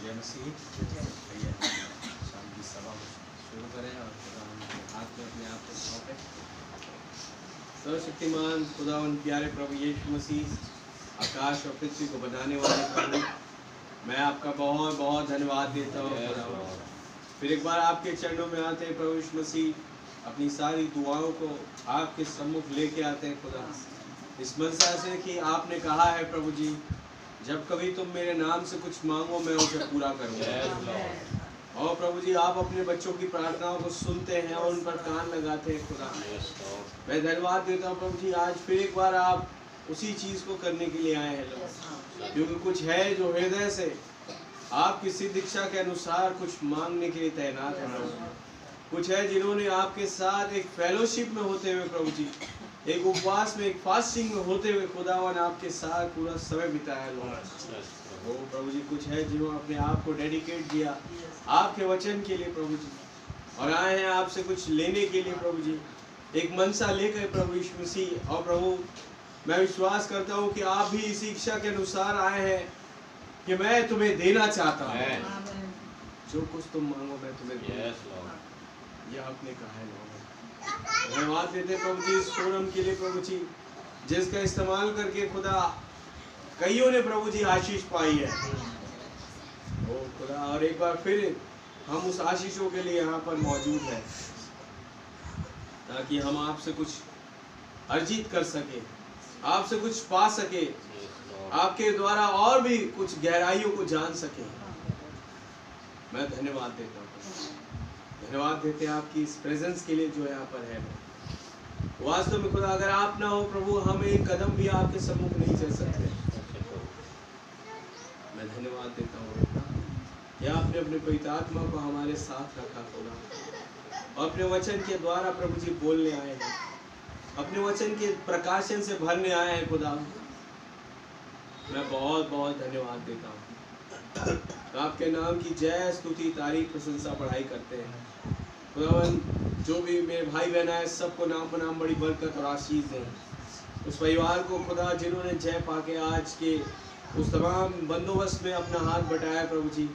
जय मसीह। भैया शाम की सभा शुरू करें और खुदा उनके हाथ में अपने आप को सौंपें। सर्वशक्तिमान खुदा उन प्यारे प्रभु यीशु मसीह, आकाश और पृथ्वी को बनाने वाले प्रभु, मैं आपका बहुत बहुत धन्यवाद देता हूँ। फिर एक बार आपके चरणों में आते हैं प्रभु यीशु मसीह, अपनी सारी दुआओं को आपके सम्मुख लेके आते हैं खुदा, इस मनसा से कि आपने कहा है प्रभु जी, जब कभी तुम मेरे नाम से कुछ मांगो मैं उसे पूरा करूँगा। और प्रभु जी आप अपने बच्चों की प्रार्थनाओं को सुनते हैं और उन पर कान लगाते हैं खुदा। मैं धन्यवाद देता हूँ प्रभु जी, आज फिर एक बार आप उसी चीज़ को करने के लिए आए हैं लोग, क्योंकि कुछ है जो हृदय से आपकी सिद्ध इच्छा के अनुसार कुछ मांगने के लिए तैनात है लोग। कुछ है जिन्होंने आपके साथ एक फेलोशिप में होते हुए प्रभु जी, एक उपवास में, एक फास्टिंग में होते हुए खुदावन आपके साथ पूरा समय बिताया लोग। वो प्रभु जी कुछ है जिन्होंने अपने आप को डेडिकेट किया आपके वचन के लिए प्रभु जी, और आए हैं आपसे कुछ लेने के लिए प्रभु जी, एक मनसा लेकर प्रभु यीशु मसीह। और प्रभु मैं विश्वास करता हूँ कि आप भी इसी इच्छा के अनुसार आए हैं कि मैं तुम्हें देना चाहता हूँ, जो कुछ तुम मांगो मैं तुम्हें दूंगा। यह आपने कहा है लोग। धन्यवाद देते प्रभु जी इस फोरम के लिए प्रभु जी, जिसका इस्तेमाल करके खुदा कईयों ने प्रभु जी आशीष पाई है ओ खुदा। और एक बार फिर हम उस आशीषों के लिए यहाँ पर मौजूद हैं, ताकि हम आपसे कुछ अर्जित कर सके, आपसे कुछ पा सके, आपके द्वारा और भी कुछ गहराइयों को जान सके। मैं धन्यवाद देता हूँ, धन्यवाद देते हैं आपकी इस प्रेजेंस के लिए जो यहाँ पर है। वास्तव में खुदा अगर आप ना हो प्रभु, हम एक कदम भी आपके सम्मुख नहीं चल सकते। मैं धन्यवाद देता हूँ कि आपने अपने पवित्र आत्मा को हमारे साथ रखा खुदा, और अपने वचन के द्वारा प्रभु जी बोलने आए हैं, अपने वचन के प्रकाशन से भरने आए हैं खुदा। मैं बहुत बहुत धन्यवाद देता हूँ। आपके नाम की जय स्तुति तारीफ प्रशंसा बढ़ाई करते हैं खुदावन। जो भी मेरे भाई बहन आए सबको नाम बनाम बड़ी बरकत और आशीष दें। उस परिवार को खुदा जिन्होंने जय पाके आज के उस तमाम बंदोबस्त में अपना हाथ बटाया प्रभु जी,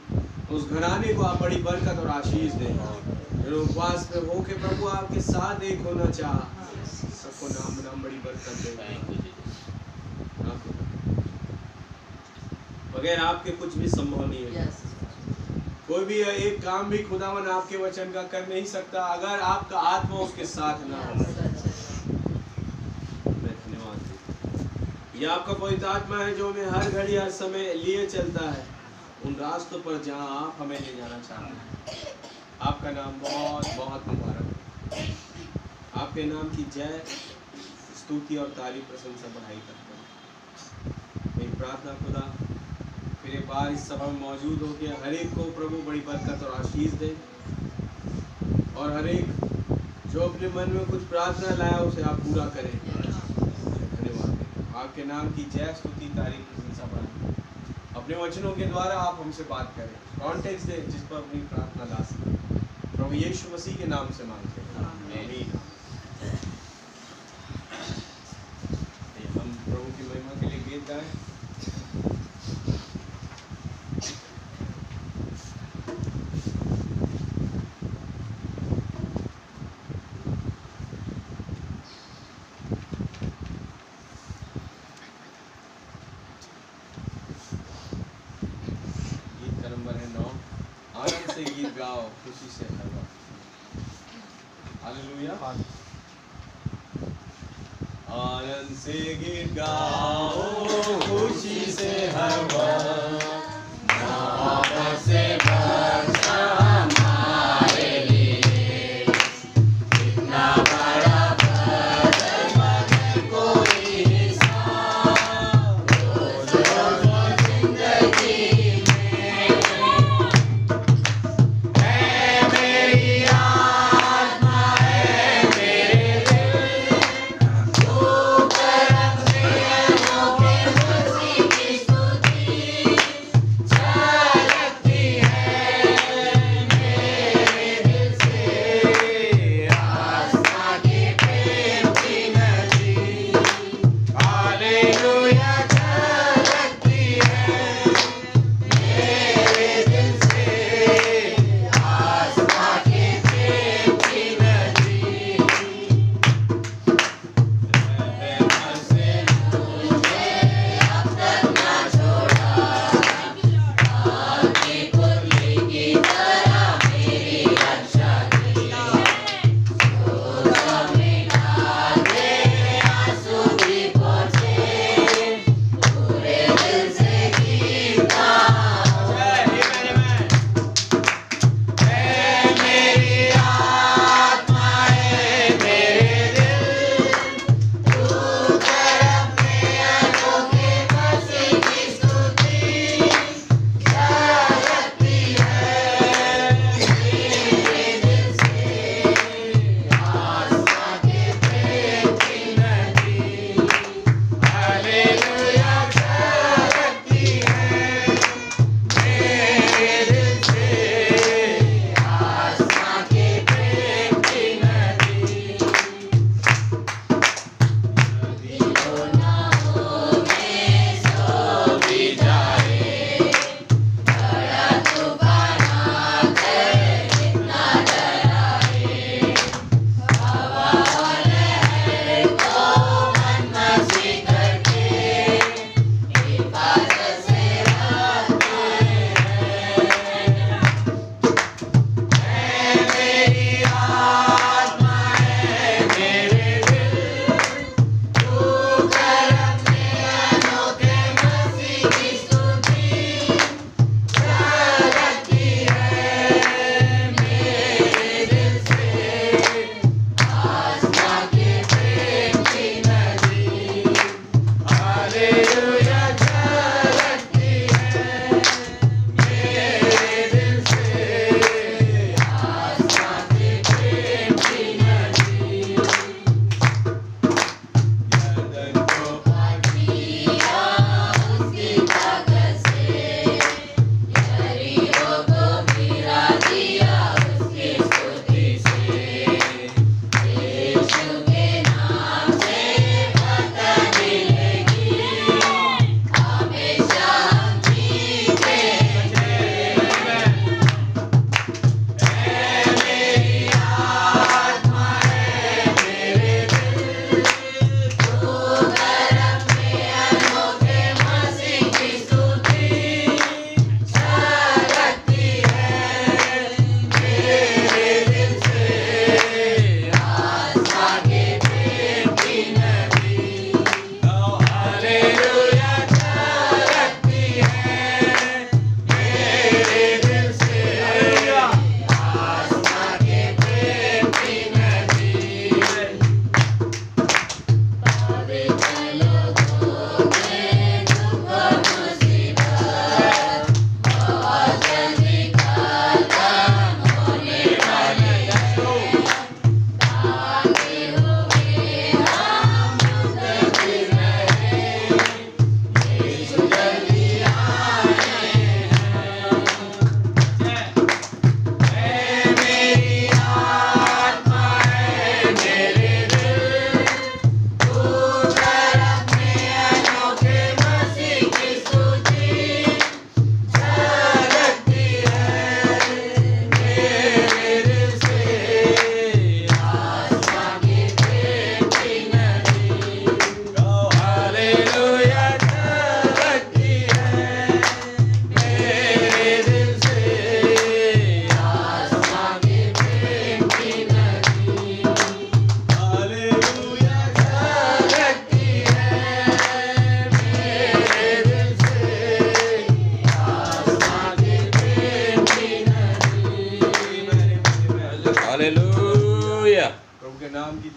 उस घराने को आप बड़ी बरकत और आशीष दें। जो उपवास में हो के प्रभु आपके साथ एक होना चाह, सबको नाम बनाम बड़ी बरकत दें। बगैर आपके कुछ भी संभव नहीं है। कोई भी एक काम भी खुदावन आपके वचन का कर नहीं सकता अगर आपका आत्मा उसके साथ ना हो। मैं धन्यवाद देता। यह आपका पवित्र आत्मा है जो हमें हर घड़ी हर समय लिए चलता है उन रास्तों पर जहां आप हमें ले जाना चाहते हैं। आपका नाम बहुत बहुत मुबारक है। आपके नाम की जय स्तुति और तारीफ प्रशंसा बढ़ाई करते हैं। मेरी प्रार्थना खुदा फिर एक बार इस सभा में मौजूद होकर हर एक को प्रभु बड़ी बरकत और आशीष दे, और हर एक जो अपने मन में कुछ प्रार्थना लाया उसे आप पूरा करें। धन्यवाद। आपके नाम की जय स्तुति तारीफ प्रशंसा बढ़ाएं। अपने वचनों के द्वारा आप हमसे बात करें, कॉन्टेक्स्ट दें जिस पर अपनी प्रार्थना ला सकें। प्रभु यीशु मसीह के नाम से मांगते हैं, आमीन। हम प्रभु की महिमा के लिए गीत गाएं। खुशी से हर वक्त हालेलुया। आनंद से गीत गाओ खुशी से हर वक्त, मोहब्बत से बरसा हमारे लिए, इतना बड़ा बदल मगर कोई हिसाब, रोज रोज जिंदगी स्तुति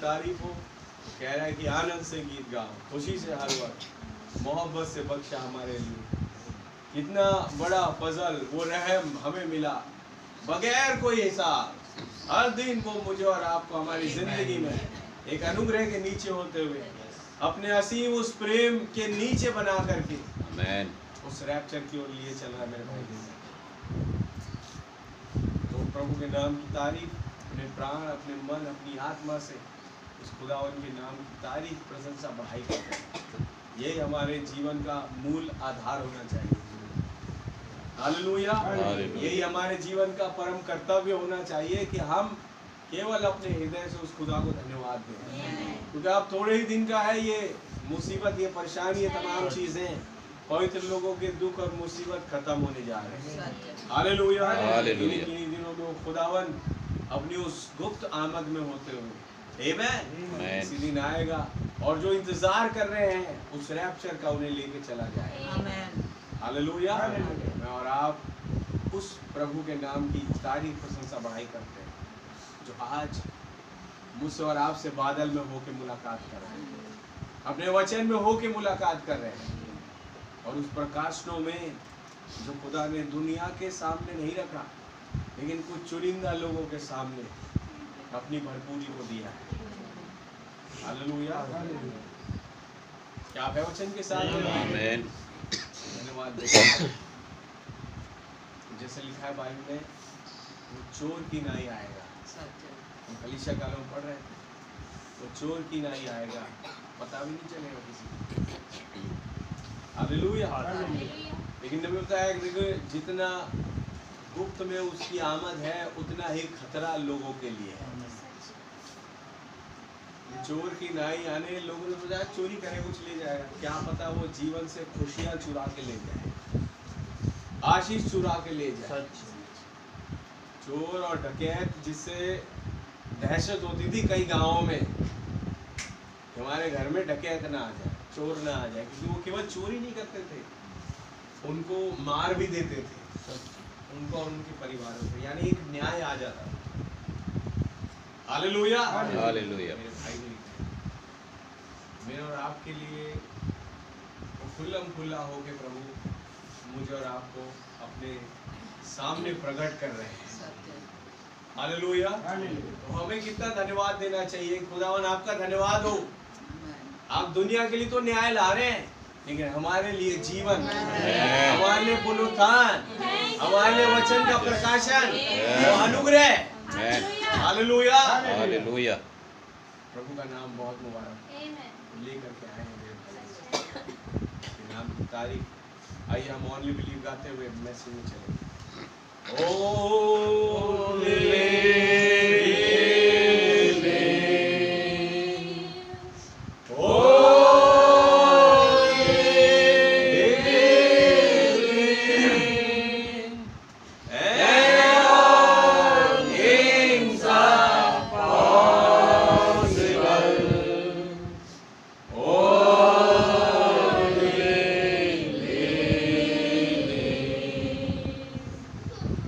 तारीफ हो। कह रहा है कि आनंद से गीत गाओ, खुशी से हर वक्त, मोहब्बत से बख्शा हमारे लिए। कितना बड़ा फजल वो रहम हमें मिला बगैर कोई हिसाब। हर दिन वो मुझे और आपको हमारी जिंदगी में एक अनुग्रह के नीचे होते हुए अपने असीम उस प्रेम के नीचे बना करके आमीन उस रैप्चर की ओर लिए चल रहा है मेरे भाई। तो प्रभु के नाम की तारीफ, अपने प्राण, अपने मन, अपनी आत्मा से उस खुदावन के नाम की तारीफ, प्रशंसा, बढ़ाई करते हैं। यही हमारे जीवन का मूल आधार होना चाहिए। हालेलुया। यही हमारे जीवन का परम कर्तव्य होना चाहिए कि हम केवल अपने हृदय से उस खुदा को धन्यवाद दें, क्योंकि अब थोड़े ही दिन का है ये मुसीबत, ये परेशानी, ये तमाम चीजें, पवित्र लोगों के दुख और मुसीबत खत्म होने जा रहे हैं। हालेलुया। इन्हीं दिनों में वो खुदावन अपनी उस गुप्त आमद में होते हुए किसी दिन आएगा और जो इंतजार कर रहे हैं उस रैप्चर का उन्हें लेके चला जाएगा। हालेलुया। मैं और आप उस प्रभु के नाम की तारीफ, प्रशंसा, बढ़ाई करते हैं जो आज मुझसे और आपसे बादल में होके मुलाकात कर रहे हैं, अपने वचन में होके मुलाकात कर रहे हैं, और उस प्रकाशनों में जो खुदा ने दुनिया के सामने नहीं रखा लेकिन कुछ चुनिंदा लोगों के सामने अपनी भरपूरी को दिया है। हालेलुया। क्या आप है वचन के साथ? आमीन। धन्यवाद। जैसे लिखा है बाइबल में, वो चोर की नाई आएगा। हम कलीसिया कालों में पढ़ रहे थे, वो चोर की नाई आएगा, पता भी नहीं चलेगा किसी को। हालेलुया। लेकिन नबी बताया कि जितना गुप्त में उसकी आमद है उतना ही खतरा लोगों के लिए है। चोर की नाई आने, लोगों ने सोचा चोरी करे कुछ ले जाएगा, क्या पता वो जीवन से खुशियां चुरा के ले जाए, आशीष चुरा के ले जाए। चोर और डकैत जिससे दहशत होती थी कई गांवों में, हमारे घर में डकैत ना आ जाए, चोर ना आ जाए, क्योंकि वो केवल चोरी नहीं करते थे, उनको मार भी देते थे, उनको और उनके परिवारों को, यानी एक न्याय आ जाता था। हालेलुया। हालेलुया। मेरे भाई मेरे और आपके लिए खुल्लम खुल्ला हो के प्रभु मुझे और आपको अपने सामने प्रकट कर रहे हैं। हालेलुया। तो हमें कितना धन्यवाद देना चाहिए। खुदावन आपका धन्यवाद हो। आप दुनिया के लिए तो न्याय ला रहे हैं, लेकिन हमारे लिए जीवन, हमारे लिए पुनरुत्थान, हमारे लिए वचन का प्रकाशन, वो अनुग्रह। हालेलुया। हालेलुया। प्रभु का नाम बहुत मुबारक लेकर के आए हैं मेरे भाई, नाम की तारीफ। आइए हम ओनली बिलीव गाते हुए मैसेज में चलेंगे।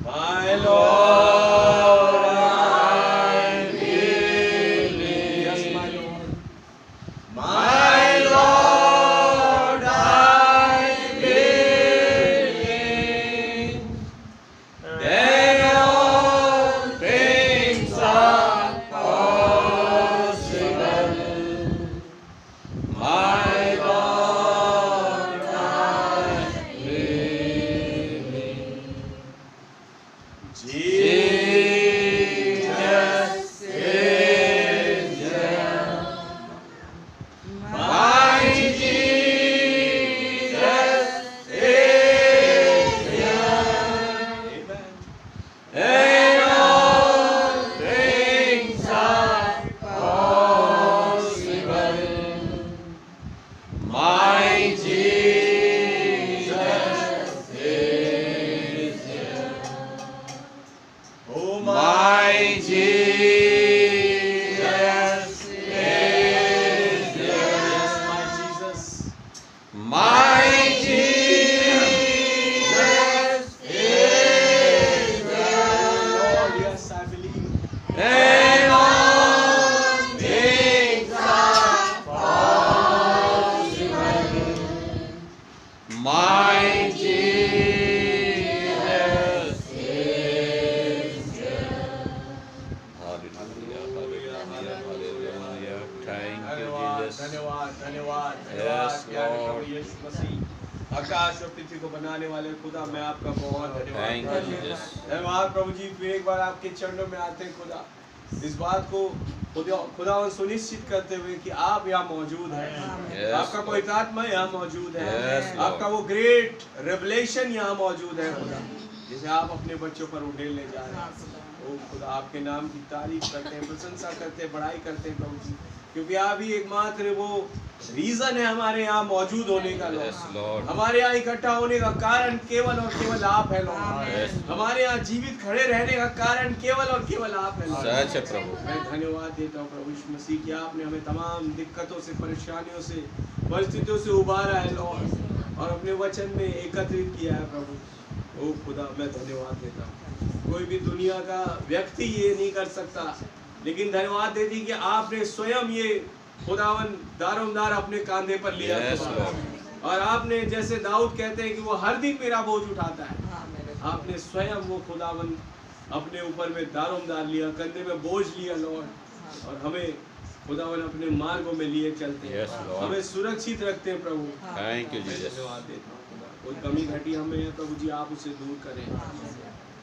My Lord. my Jesus. धन्यवाद धन्यवाद धन्यवाद प्यारे प्रभु यीशु मसीह आकाश और पृथ्वी को बनाने वाले खुदा, मैं आपका बहुत धन्यवाद धन्यवाद प्रभु जी। फिर एक बार आपके चरणों में आते हैं खुदा, इस बात को खुदा सुनिश्चित करते हुए कि आप यहाँ मौजूद हैं, आपका पवित्र आत्मा यहाँ मौजूद है, आपका वो ग्रेट रेवलेशन यहाँ मौजूद है खुदा, जिसे आप अपने बच्चों पर उड़ेल ले जा रहे हैं। ओ खुदा, आपके नाम की तारीफ करते हैं, प्रशंसा करते हैं, बड़ाई करते हैं प्रभु जी, क्योंकि आप ही एकमात्र वो रीजन है हमारे यहाँ मौजूद होने का। लॉर्ड, हमारे यहाँ इकट्ठा होने का कारण केवल और केवल आप है लॉर्ड। हमारे यहाँ जीवित खड़े रहने का कारण केवल और केवल आप है लॉर्ड। प्रभु, मैं धन्यवाद देता हूँ प्रभु यीशु मसीह कि आपने हमें तमाम दिक्कतों से, परेशानियों से, परिस्थितियों से उबारा है लॉर्ड, और अपने वचन में एकत्रित किया है प्रभु। ओ खुदा, मैं धन्यवाद देता हूँ। कोई भी दुनिया का व्यक्ति ये नहीं कर सकता, लेकिन धन्यवाद देती कि आपने स्वयं ये खुदावन दारोमदार अपने कांधे पर लिया, और आपने जैसे दाऊद कहते हैं कि वो हर दिन मेरा बोझ उठाता है, आपने स्वयं वो खुदावन अपने ऊपर में दारोमदार लिया, कंधे में बोझ लिया लॉर्ड, और हमें खुदावन अपने मार्गों में लिए चलते हैं, हमें सुरक्षित रखते हैं प्रभु। थैंक यू जी, धन्यवाद देता हूँ खुदा। कोई कमी घटी हमें है प्रभु जी, आप उसे दूर करें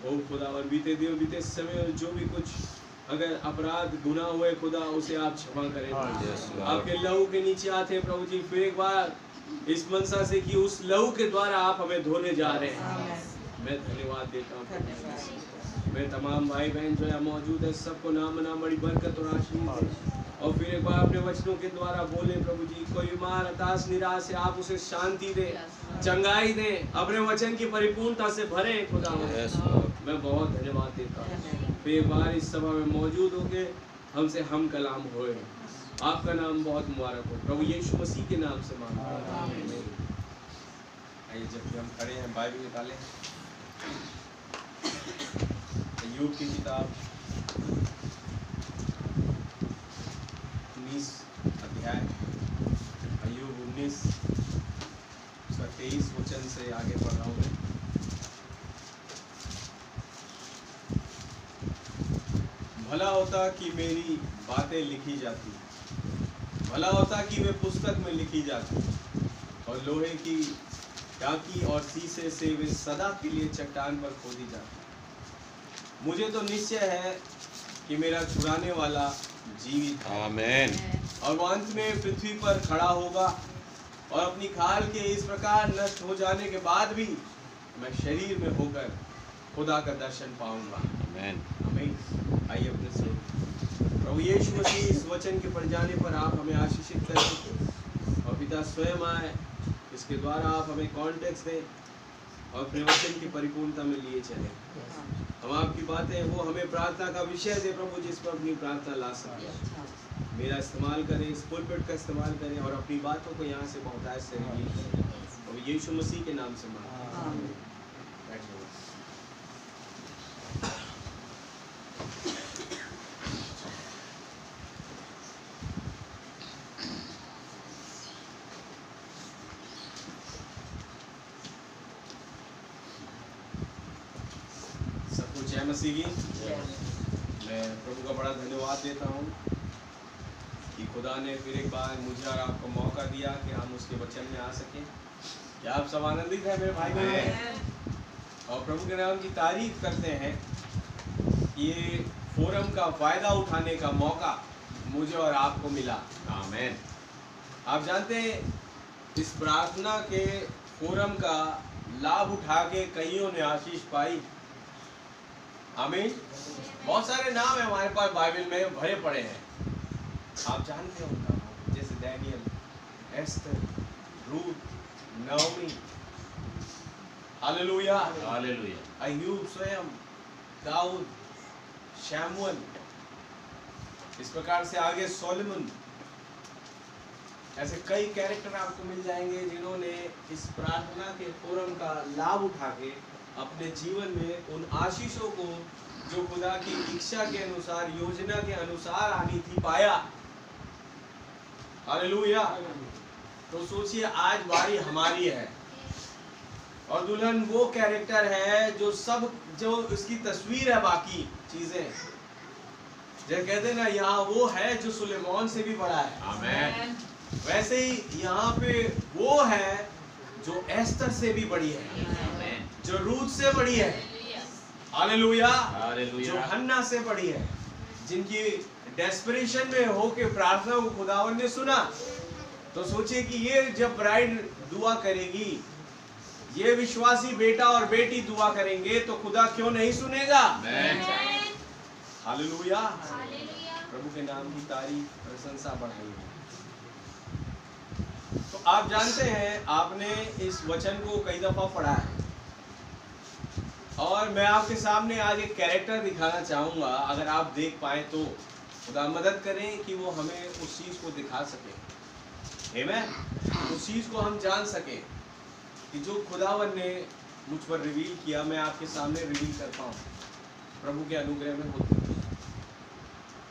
ओ खुदा, और बीते दिन बीते समय जो भी कुछ अगर अपराध गुनाह हुए खुदा, उसे आप क्षमा करें। आपके लहू के नीचे आते हैं प्रभु जी, फिर एक बार इस मनसा से कि उस लहू के द्वारा आप हमें धोने जा रहे हैं। मैं धन्यवाद देता हूँ। मैं तमाम भाई बहन जो है मौजूद है, सबको नाम नाम बड़ी बरकत और आशीष दे, और फिर एक बार अपने वचनों के द्वारा बोले प्रभु जी, कोई बीमार हताश निराश है, आप उसे शांति दे, चंगाई दे, अपने वचन की परिपूर्णता से भरे खुदा। मैं बहुत धन्यवाद देता हूँ। फिर एक बार इस सभा में मौजूद होके हमसे हम कलाम होए, आपका नाम बहुत मुबारक हो प्रभु यीशु मसीह के नाम से मांगता हूं, आमीन। आइए, जब हम खड़े हैं बाइबल निकालें, अय्यूब की किताब 19 अध्याय, अय्यूब 19 उसका 23 वचन से आगे पढ़ रहा हूँ मैं। भला होता कि मेरी बातें लिखी जाती, भला होता कि वे पुस्तक में लिखी जाती, और लोहे की टाकी और शीशे से वे सदा के लिए चट्टान पर खोदी जाती। मुझे तो निश्चय है कि मेरा छुड़ाने वाला जीवित है, आमीन, और वो अंत में पृथ्वी पर खड़ा होगा, और अपनी खाल के इस प्रकार नष्ट हो जाने के बाद भी मैं शरीर में होकर खुदा का दर्शन पाऊंगा, आमीन, आमीन। आइए अपने से प्रभु यीशु मसीह इस वचन के पढ़ जाने पर आप हमें आशीषित करें, और पिता स्वयं आए, इसके द्वारा आप हमें कॉन्टेक्स्ट दें, और अपने वचन की परिपूर्णता में लिए चलें। हम आपकी बातें वो हमें प्रार्थना का विषय दे प्रभु, जिस पर अपनी प्रार्थना ला सकें। मेरा इस्तेमाल करें, इस पुलपिट का इस्तेमाल करें, और अपनी बातों को यहाँ से बहुतायत से रिलीज करें, और यीशु मसीह के नाम से मांगते हैं। मसीह की मैं प्रभु का बड़ा धन्यवाद देता हूँ कि खुदा ने फिर एक बार मुझे और आपको मौका दिया कि हम उसके वचन में आ सकें। क्या आप सब आनंदित हैं मेरे भाई बहन? और प्रभु के नाम की तारीफ करते हैं। ये फोरम का फायदा उठाने का मौका मुझे और आपको मिला, आमीन। आप जानते हैं इस प्रार्थना के फोरम का लाभ उठा के कईयों ने आशीष पाई, आमीन। बहुत सारे नाम है हमारे पास बाइबल में भरे पड़े हैं, आप जानते हो उनका, जैसे Daniel, Esther, Ruth, Naomi, hallelujah, hallelujah, अय्यूब स्वयं, दाऊद, शमूएल, इस प्रकार से आगे सोलोमन। ऐसे कई कैरेक्टर आपको मिल जाएंगे जिन्होंने इस प्रार्थना के फोरम का लाभ उठा के अपने जीवन में उन आशीषों को जो खुदा की इच्छा के अनुसार, योजना के अनुसार आनी थी, पाया। हालेलुया। तो सोचिए आज बारी हमारी है, और दुल्हन वो कैरेक्टर है जो इसकी तस्वीर है। बाकी चीजें जैसे कहते हैं ना, यहाँ वो है जो सुलेमान से भी बड़ा है। आमीन। वैसे ही यहाँ पे वो है जो एस्तर से भी बड़ी है, आमीन। जो रूथ से बड़ी है, हालेलुया, हालेलुया। जो हन्ना से बड़ी है, जिनकी डेस्परेशन में होके प्रार्थना को खुदावन ने सुना। तो सोचिए कि ये जब ब्राइड दुआ करेगी, ये विश्वासी बेटा और बेटी दुआ करेंगे, तो खुदा क्यों नहीं सुनेगा? हालेलुया। प्रभु के नाम की तारीफ प्रशंसा बढ़ाई। तो आप जानते हैं, आपने इस वचन को कई दफा पढ़ा है, और मैं आपके सामने आज एक कैरेक्टर दिखाना चाहूंगा। अगर आप देख पाए तो खुदा मदद करें कि वो हमें उस चीज को दिखा सके। आमीन। उस चीज को हम जान सके कि जो खुदावन ने मुझ पर रिवील किया, मैं आपके सामने रिवील करता हूँ प्रभु के अनुग्रह में होते हुए।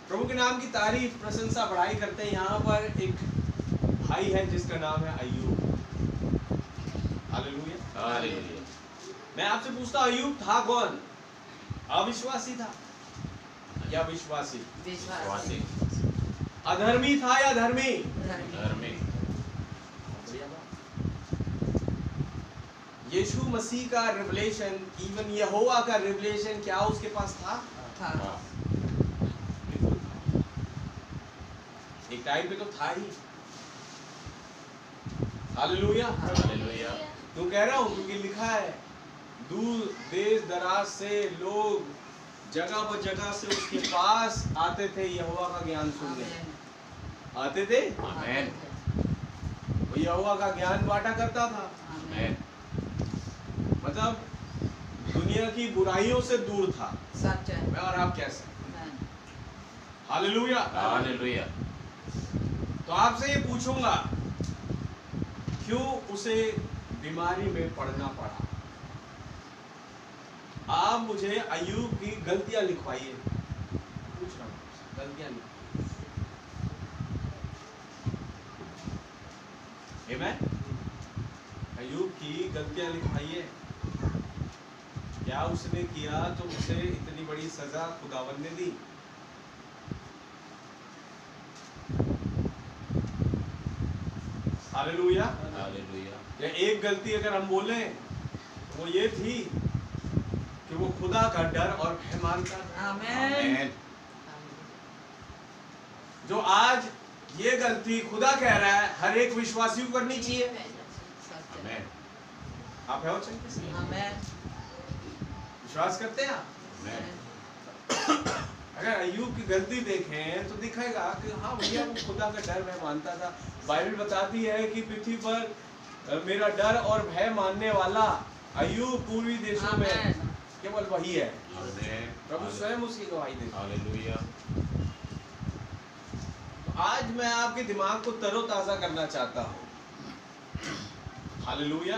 प्रभु के नाम की तारीफ प्रशंसा बढ़ाई करते हैं। यहाँ पर एक भाई है जिसका नाम है अय्यूब। Hallelujah, hallelujah. मैं आपसे पूछता हूँ, अय्यूब था कौन? अविश्वासी था या विश्वासी? विश्वासी। अधर्मी था या धर्मी? धर्मी। यीशु मसीह का रिवलेशन, इवन यहोवा का रिवलेशन क्या उसके पास था? एक टाइम पे तो था ही। Hallelujah, hallelujah. तो कह रहा हूँ क्योंकि लिखा है, दूर देश दराज से लोग जगह जगह से उसके पास आते थे यहोवा का ज्ञान सुनने। आते थे, आमीन। वो यहोवा का ज्ञान बांटा करता था। आमीन। मतलब दुनिया की बुराइयों से दूर था। सच है। मैं और आप कैसे? Hallelujah, hallelujah. तो आपसे ये पूछूंगा, क्यों उसे बीमारी में पड़ना पड़ा? आप मुझे अय्यूब की गलतियां लिखवाइए। पूछ रहा हूं, गलतियां लिखवाइए। आमीन। अय्यूब की गलतियां लिखवाइए। क्या उसने किया तो उसे इतनी बड़ी सजा खुदावन ने दी? हालेलुया। हालेलुया। या एक गलती अगर हम बोले तो वो ये थी कि वो खुदा का डर और भय मानता था। आमीन। जो आज ये गलती खुदा कह रहा है हर एक विश्वासी को करनी चाहिए। आमीन। आप है चाहिए आमीन। विश्वास करते हैं आप? आमीन। अगर अय्यूब की गलती देखें तो दिखेगा कि हाँ भैया वो खुदा का डर भय मानता था। बाइबल बताती है कि पृथ्वी पर मेरा डर और भय मानने वाला अय्यूब पूर्वी देशों में केवल वही है। प्रभु स्वयं उसकी गवाही देता है। हालेलुया। तो आज मैं आपके दिमाग को तरोताजा करना चाहता हूँ। हालेलुया।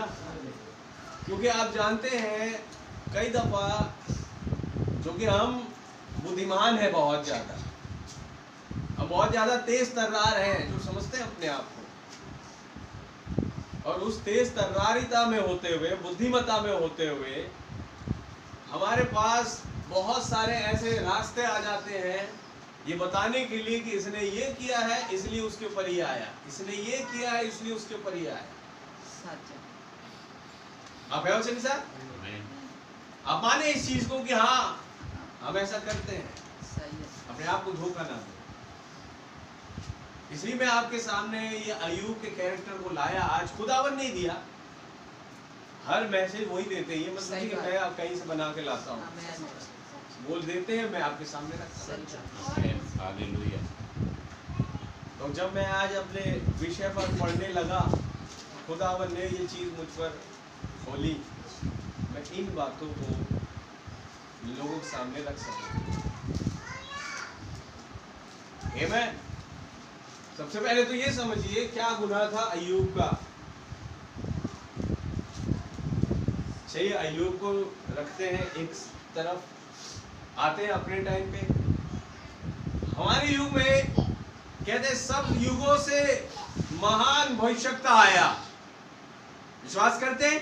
क्योंकि आप जानते हैं कई दफा जो कि हम बुद्धिमान है बहुत ज्यादा, हम बहुत ज्यादा तेज तर्रार हैं जो समझते हैं अपने आप को, और उस तेज तर्रारिता में होते हुए, बुद्धिमत्ता में होते हुए हमारे पास बहुत सारे ऐसे रास्ते आ जाते हैं ये बताने के लिए कि इसने ये किया है इसलिए उसके ऊपर ही आया, इसने ये किया है इसलिए उसके ऊपर ही आया। आप है चंदी साहब? आप माने इस चीज को कि हाँ हम ऐसा करते हैं, अपने आप को धोखा ना दो। इसलिए मैं आपके सामने ये अय्यूब के कैरेक्टर को लाया। आज खुदावन नहीं दिया, हर मैसेज वही देते हैं। ये मतलब कि मैं आप कहीं से बना के लाता हूँ, बोल देते हैं, मैं आपके सामने रखता हूँ। हालेलुया। तो जब मैं आज अपने विषय पर पढ़ने लगा, खुदावन ने ये चीज मुझ पर खोली, मैं इन बातों को लोगों के सामने रख सकूं। आमीन। सबसे पहले तो ये समझिए क्या गुनाह था अय्यूब का। चाहिए अय्यूब को रखते हैं एक तरफ, आते हैं अपने टाइम पे। हमारे युग में कहते सब युगों से महान भविष्यवक्ता आया। विश्वास करते हैं?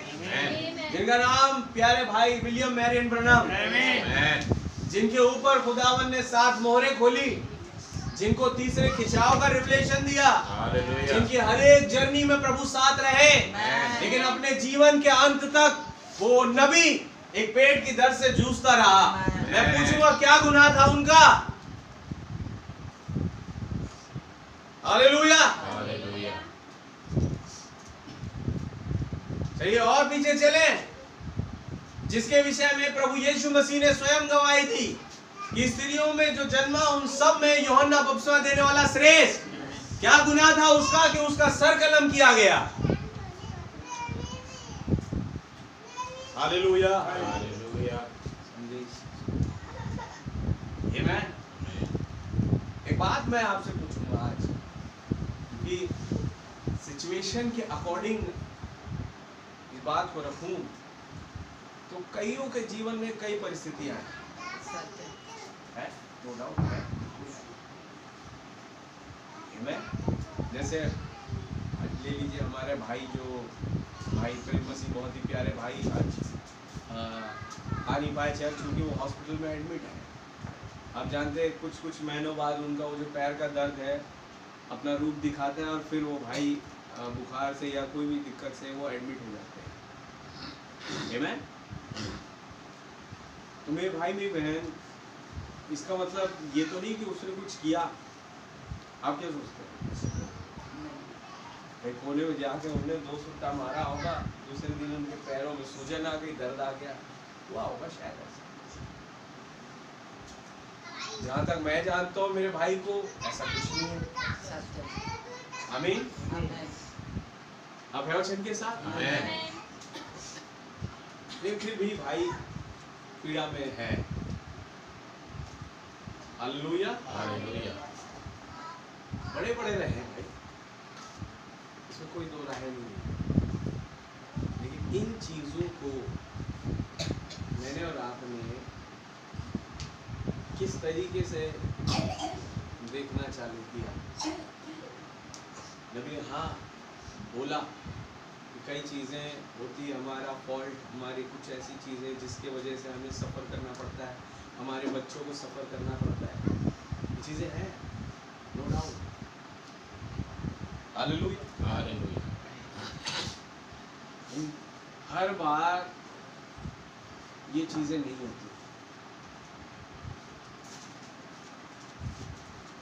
जिनका नाम प्यारे भाई विलियम मैरियन ब्रनम, Amen. जिनके ऊपर खुदावन ने 7 मोहरें खोली, जिनको तीसरे खिंचाव का रिवलेशन दिया, Hallelujah. जिनकी हर एक जर्नी में प्रभु साथ रहे, लेकिन अपने जीवन के अंत तक वो नबी एक पेट की दर्द से जूझता रहा। मैं पूछूंगा क्या गुनाह था उनका? हालेलुया। Hallelujah. चलिए और पीछे चले, जिसके विषय में प्रभु यीशु मसीह ने स्वयं गवाही दी कि स्त्रियों में जो जन्मा उन सब में यूहन्ना बपतिस्मा देने वाला श्रेष्ठ। क्या गुनाह था उसका कि उसका सर कलम किया गया? हालेलुया। Hallelujah. आमीन। एक बात मैं आपसे पूछूंगा आज कि सिचुएशन के अकॉर्डिंग इस बात को रखूं तो कईयों के जीवन में कई परिस्थितियां हैं, नो डाउट है। जैसे ले लीजिए हमारे भाई प्रेम मसीह, बहुत ही प्यारे भाई, आज आ नहीं पाए चर्च क्योंकि वो हॉस्पिटल में एडमिट है। आप जानते हैं कुछ महीनों बाद उनका वो जो पैर का दर्द है अपना रूप दिखाते हैं और फिर वो भाई बुखार से या कोई भी दिक्कत से वो एडमिट हो जाते हैं। आमीन। तो मेरे भाई मेरी बहन, इसका मतलब ये तो नहीं कि उसने कुछ किया। आप क्या सोचते हैं? एक कोने में जाके उन्होंने 2 सुट्टा मारा होगा, दूसरे दिन उनके पैरों में सूजन आ गई, दर्द आ गया, हुआ होगा शायद ऐसा। जहाँ तक मैं जानता हूँ मेरे भाई को ऐसा कुछ नहीं है। आमीन। आप है वचन के साथ? Amen. लेकिन फिर भी भाई पीड़ा में है। हालेलुया। Hallelujah. बड़े बड़े रहे हैं भाई, इसमें कोई दो राय नहीं है। लेकिन इन चीजों को मैंने और आपने किस तरीके से देखना चालू किया? नबी हाँ बोला कि कई चीज़ें होती, हमारा फॉल्ट, हमारी कुछ ऐसी चीज़ें जिसके वजह से हमें सफ़र करना पड़ता है, हमारे बच्चों को सफ़र करना पड़ता है, ये चीज़ें हैं, नो डाउट। हालेलुया। Hallelujah. हर बार ये चीज़ें नहीं होती।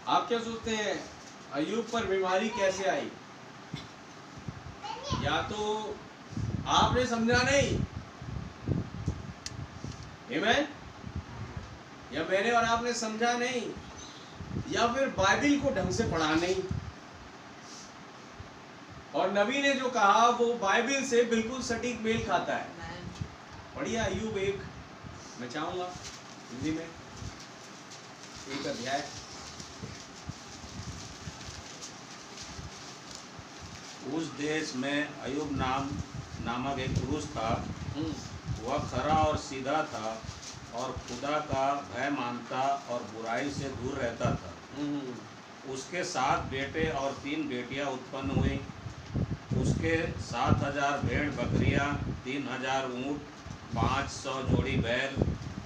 आप क्या सोचते हैं अय्यूब पर बीमारी कैसे आई? या तो आपने समझा नहीं, आमीन, या मैंने और आपने समझा नहीं, या फिर बाइबिल को ढंग से पढ़ा नहीं। और नबी ने जो कहा वो बाइबिल से बिल्कुल सटीक मेल खाता है। पढ़िए अय्यूब 1, मैं चाहूंगा हिंदी में 1 अध्याय। उस देश में अय्यूब नामक एक पुरुष था। वह खरा और सीधा था और खुदा का भय मानता और बुराई से दूर रहता था। उसके 7 बेटे और 3 बेटियां उत्पन्न हुई। उसके 7000 भेड़ बकरियां, 3000 ऊँट, 500 जोड़ी बैल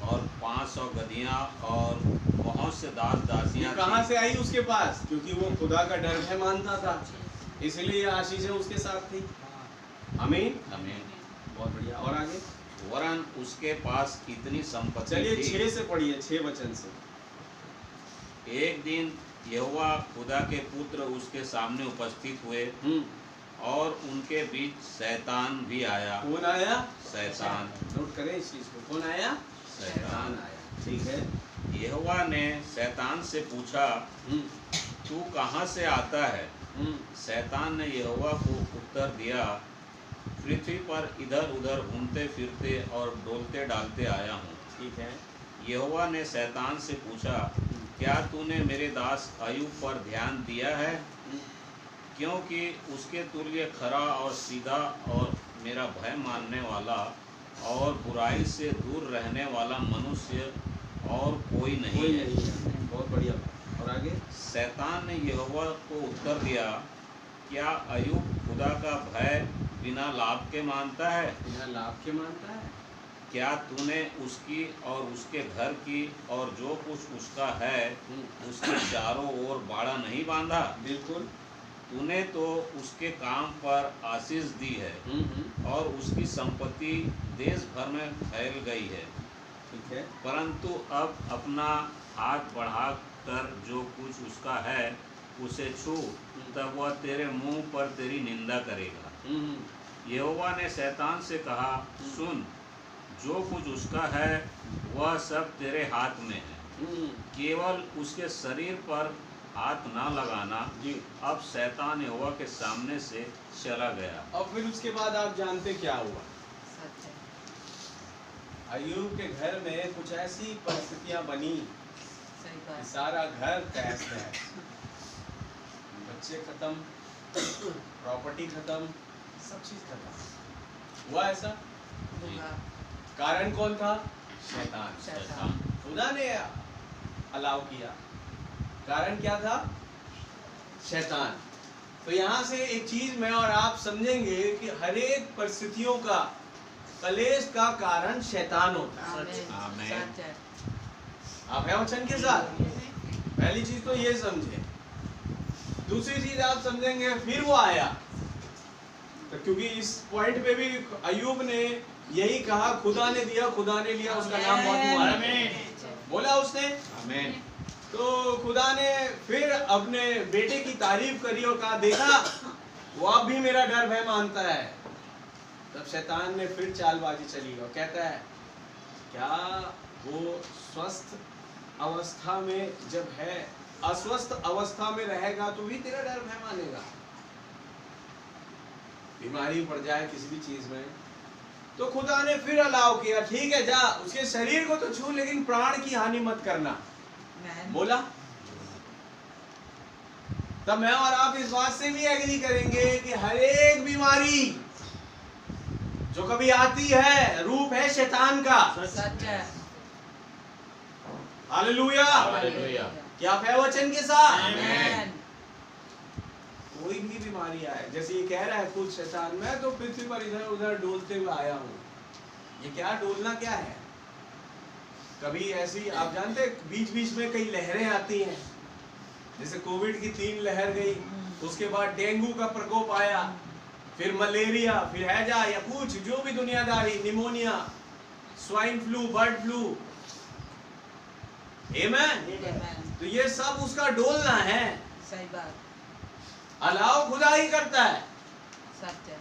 और 500 गधियां और बहुत से दास दासियां। कहाँ से आई उसके पास? क्योंकि वो खुदा का डर भय मानता था, इसलिए ये आशीषें उसके साथ थी। आमीन। आमीन। बहुत बढ़िया। और आगे? वरन उसके पास इतनी संपत्ति चलिए थी। 6 से पढ़िए, 6 वचन से। एक दिन यहोवा खुदा के पुत्र उसके सामने उपस्थित हुए और उनके बीच शैतान भी आया। कौन आया? शैतान। नोट करें इस चीज को, कौन आया? शैतान आया। ठीक है। यहोवा ने शैतान से पूछा, तू कहाँ से आता है? शैतान ने यहोवा को उत्तर दिया, पृथ्वी पर इधर उधर घूमते फिरते और डोलते डालते आया हूँ। ठीक है। यहोवा ने शैतान से पूछा, क्या तूने मेरे दास अय्यूब पर ध्यान दिया है? क्योंकि उसके तुल्य खरा और सीधा और मेरा भय मानने वाला और बुराई से दूर रहने वाला मनुष्य और कोई नहीं है। बहुत बढ़िया। और आगे? शैतान ने यहोवा को उत्तर दिया, क्या अय्यूब खुदा का भय बिना लाभ के मानता है? बिना लाभ के मानता है? क्या तूने उसकी और उसके घर की और जो कुछ उसका है उसके चारों ओर बाड़ा नहीं बांधा? बिल्कुल। तूने तो उसके काम पर आशीष दी है और उसकी संपत्ति देश भर में फैल गई है। ठीक है। परंतु अब अपना हाथ बढ़ाकर जो कुछ उसका है उसे छू, तब वह तेरे मुंह पर तेरी निंदा करेगा। यहोवा ने शैतान से कहा, सुन, जो कुछ उसका है वह सब तेरे हाथ में है, केवल उसके शरीर पर हाथ ना लगाना। जी। अब शैतान यहोवा के सामने से चला गया। और फिर उसके बाद आप जानते क्या हुआ? अय्यूब के घर में कुछ ऐसी परिस्थितियां बनी कि सारा घर तहस नहस, बच्चे खत्म, प्रॉपर्टी खत्म, सब चीज खत्म हुआ। ऐसा कारण कौन था? शैतान। खुदा ने अलाउ किया। कारण क्या था? शैतान। तो यहाँ से एक चीज मैं और आप समझेंगे कि हर एक परिस्थितियों का, कलेश का कारण शैतान होता है। आमीन। आप है वचन के साथ? पहली चीज तो ये समझे। दूसरी चीज आप समझेंगे, फिर वो आया तो, क्योंकि इस पॉइंट पे भी अय्यूब ने यही कहा, खुदा ने दिया, खुदा ने लिया, उसका नाम बहुत मुबारक है, बोला उसने। आमीन। तो खुदा ने फिर अपने बेटे की तारीफ करी और कहा, देखा वो अब भी मेरा डर भय मानता है। तब शैतान ने फिर चालबाजी चली और कहता है, क्या वो स्वस्थ अवस्था में जब है, अस्वस्थ अवस्था में रहेगा तो भी तेरा डर भय मानेगा? बीमारी पड़ जाए किसी भी चीज में तो खुदा ने फिर अलाउ किया, ठीक है जा, उसके शरीर को तो छू लेकिन प्राण की हानि मत करना, बोला। तब मैं और आप इस बात से भी एग्री करेंगे कि हर एक बीमारी जो कभी आती है रूप है शैतान का। सच है। हालेलुया। हालेलुया। क्या आप है वचन के साथ? आमीन। कोई भी बीमारी आए, जैसे ये कह रहा है खुद शैतान, मैं तो पृथ्वी पर इधर उधर डोलते हुए आया हूँ। ये क्या डोलना क्या है? कभी ऐसी आप जानते बीच बीच में कई लहरें आती हैं, जैसे कोविड की 3 लहर गई, उसके बाद डेंगू का प्रकोप आया, फिर मलेरिया, फिर हैजा या कुछ जो भी दुनियादारी, pneumonia, swine flu, bird flu. आमीन। तो ये सब उसका डोलना है। सही बात। अलाउ खुदा ही करता है। सच है।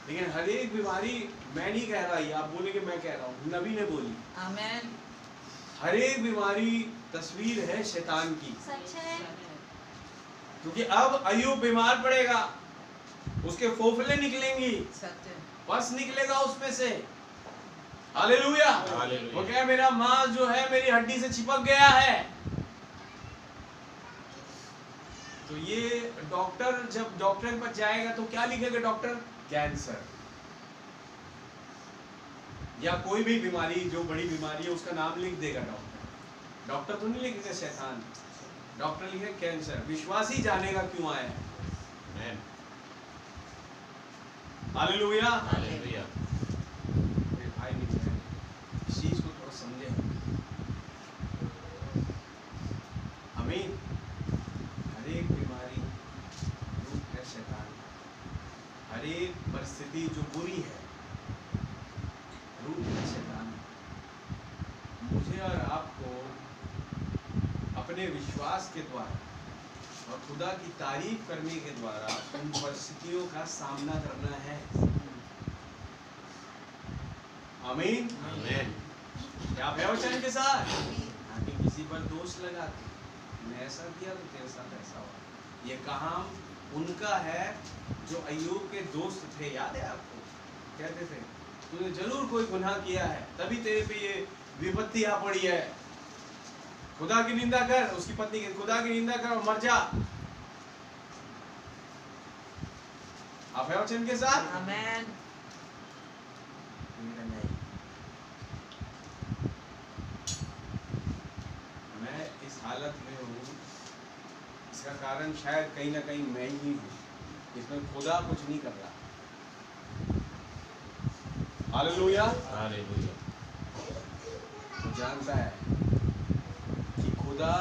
लेकिन हर एक बीमारी मैं नहीं कह रहा, ये आप बोलेंगे मैं कह रहा हूँ, नबी ने बोली। आमीन। हर एक बीमारी तस्वीर है शैतान की। क्योंकि अब अय्यूब बीमार पड़ेगा, उसके फोफले निकलेंगी, सच है। पस निकलेगा उसमें से। हालेलुया। हालेलुया। वो क्या, मेरा मांस जो है मेरी हड्डी से चिपक गया है। तो ये डॉक्टर जब डॉक्टर के पास जाएगा तो क्या लिखेगा डॉक्टर? कैंसर या कोई भी बीमारी जो बड़ी बीमारी है उसका नाम लिख देगा डॉक्टर। डॉक्टर तो नहीं लिखेगा शैतान, डॉक्टर लिखे कैंसर। विश्वासी जानेगा क्यों आया है। आमीन। हालेलुया। हालेलुया। मेरे भाई मित्र, इस चीज को थोड़ा समझे। आमीन। हर एक बीमारी रूप है शैतान, हर एक परिस्थिति जो बुरी है रूप है शैतान। मुझे और आपको अपने विश्वास के द्वारा और खुदा की तारीफ करने के द्वारा उन परिस्थितियों का सामना करना है। आमीन। आमीन। क्या आप है वचन के साथ? आगे किसी पर दोष लगाते, मैं ऐसा किया तो तेरे साथ ऐसा हुआ। ये काम उनका है जो अय्यूब के दोस्त थे, याद है आपको? कहते थे तूने जरूर कोई गुनाह किया है, तभी तेरे पे ये विपत्ति आ पड़ी है। खुदा की निंदा कर, उसकी पत्नी की खुदा की निंदा कर और मर जा। आप है वचन के साथ? आमीन। मैं इस हालत में हूँ, इसका कारण शायद कहीं ना कहीं मैं ही हूँ। इसमें खुदा कुछ नहीं कर रहा। हालेलुया। हालेलुया। वो जानता है कि खुदा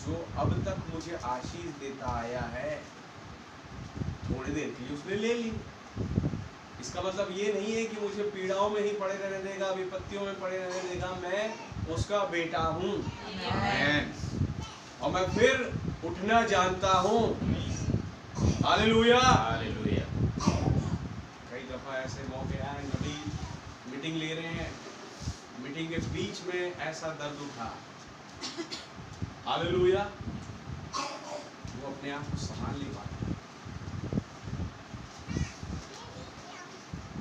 जो अब तक मुझे आशीष देता आया है, थोड़ी देर के लिए उसने ले ली। इसका मतलब ये नहीं है कि मुझे पीड़ाओं में ही पड़े रहने देगा, विपत्तियों में पड़े रहने देगा। मैं उसका बेटा हूँ और मैं फिर उठना जानता हूँ। हालेलुया। हालेलुया। कई दफा ऐसे मौके आए, नबी मीटिंग ले रहे हैं, मीटिंग के बीच में ऐसा दर्द उठा, हालेलुया, वो अपने आप को संभाल नहीं पाते।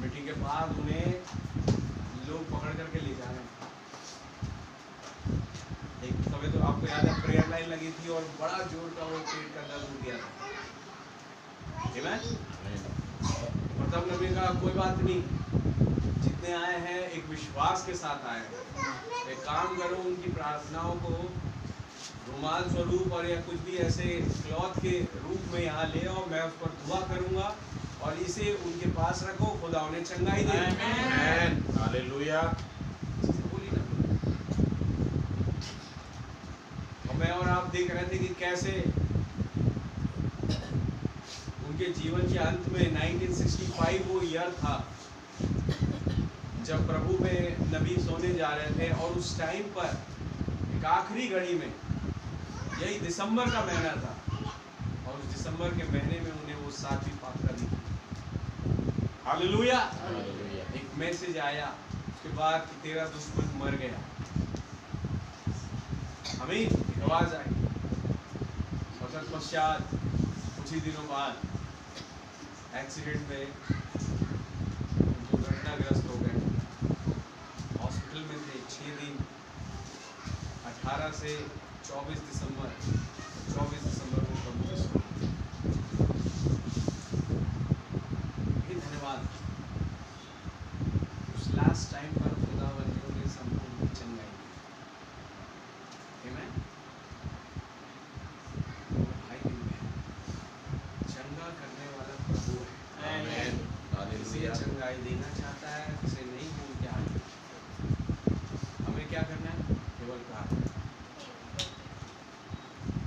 मीटिंग के बाद उन्हें लोग पकड़ करके ले जा रहे हैं। एक समय तो आपको याद है, प्रेयर लाइन लगी थी और बड़ा जोर का वो पेट का दर्द उठ गया था। मतलब नबी का कोई बात नहीं, जितने आए हैं एक विश्वास के साथ आए हैं। एक काम करो, उनकी प्रार्थनाओं को रुमाल स्वरूप और या कुछ भी ऐसे क्लॉथ के रूप में यहाँ ले आओ, मैं उस पर दुआ करूँगा और इसे उनके पास रखो, खुदा उन्हें चंगाई दे। आमीन। हालेलुया। बोली ना। और मैं और आप देख रहे थे कि कैसे उनके जीवन के अंत में 1965 वो ईयर था जब प्रभु में नबी सोने जा रहे थे, और उस टाइम पर एक आखिरी घड़ी में, यही दिसंबर का महीना था, और उस दिसंबर के महीने में उन्हें वो 7वीं पात्रा दी। हालेलुया। हालेलुया। एक मैसेज आया उसके बाद कि तेरा दुश्मन मर गया। हमें एक आवाज आई और तत्पश्चात कुछ ही दिनों बाद एक्सीडेंट में दुर्घटनाग्रस्त हो गए, हॉस्पिटल में थे 6 दिन। 18 से 24 दिसंबर को प्रभु के स्वर्ग। धन्यवाद, उस लास्ट टाइम पर खुदावंद ने उन्हें संपूर्ण चंगाई दी। आमीन। भाई बहन, चंगा करने वाला प्रभु है। आमीन। इसे हालेलुया। चंगाई देना चाहता है, इसे नहीं भूल के आए। हमें क्या करना है? केवल प्रार्थना।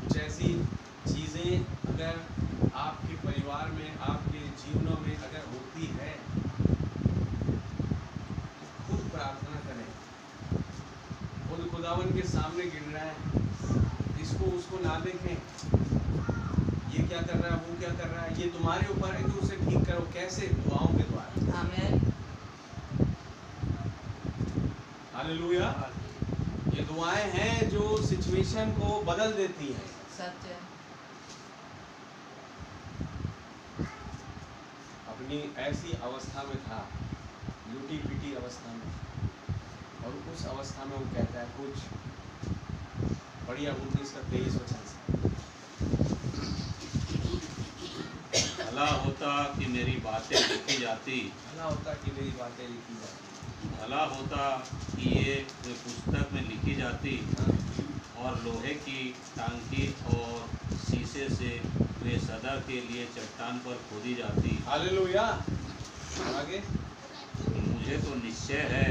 कुछ ऐसी चीजें अगर आपके परिवार में, आपके जीवनों में अगर होती है, तो खुद प्रार्थना करें। खुद खुदावन के सामने गिर रहा है, इसको उसको ना देखें, ये क्या कर रहा है, वो क्या कर रहा है। ये तुम्हारे ऊपर है कि उसे ठीक करो। कैसे? दुआओं के द्वारा। आमीन। हालेलुया। ये दुआएं हैं जो सिचुएशन को बदल देती हैं। सत्य। अपनी ऐसी अवस्था में था, लूटी पीटी अवस्था में, और उस अवस्था में वो कहता है कुछ बढ़िया 19-23 वचन से, भला होता कि मेरी बातें लिखी जाती, भला होता कि मेरी बातें लिखी जाती। भला होता कि ये पुस्तक में लिखी जाती और लोहे की टांकी और शीशे से वे सदा के लिए चट्टान पर खोदी जाती। हालेलुया। आगे, मुझे तो निश्चय है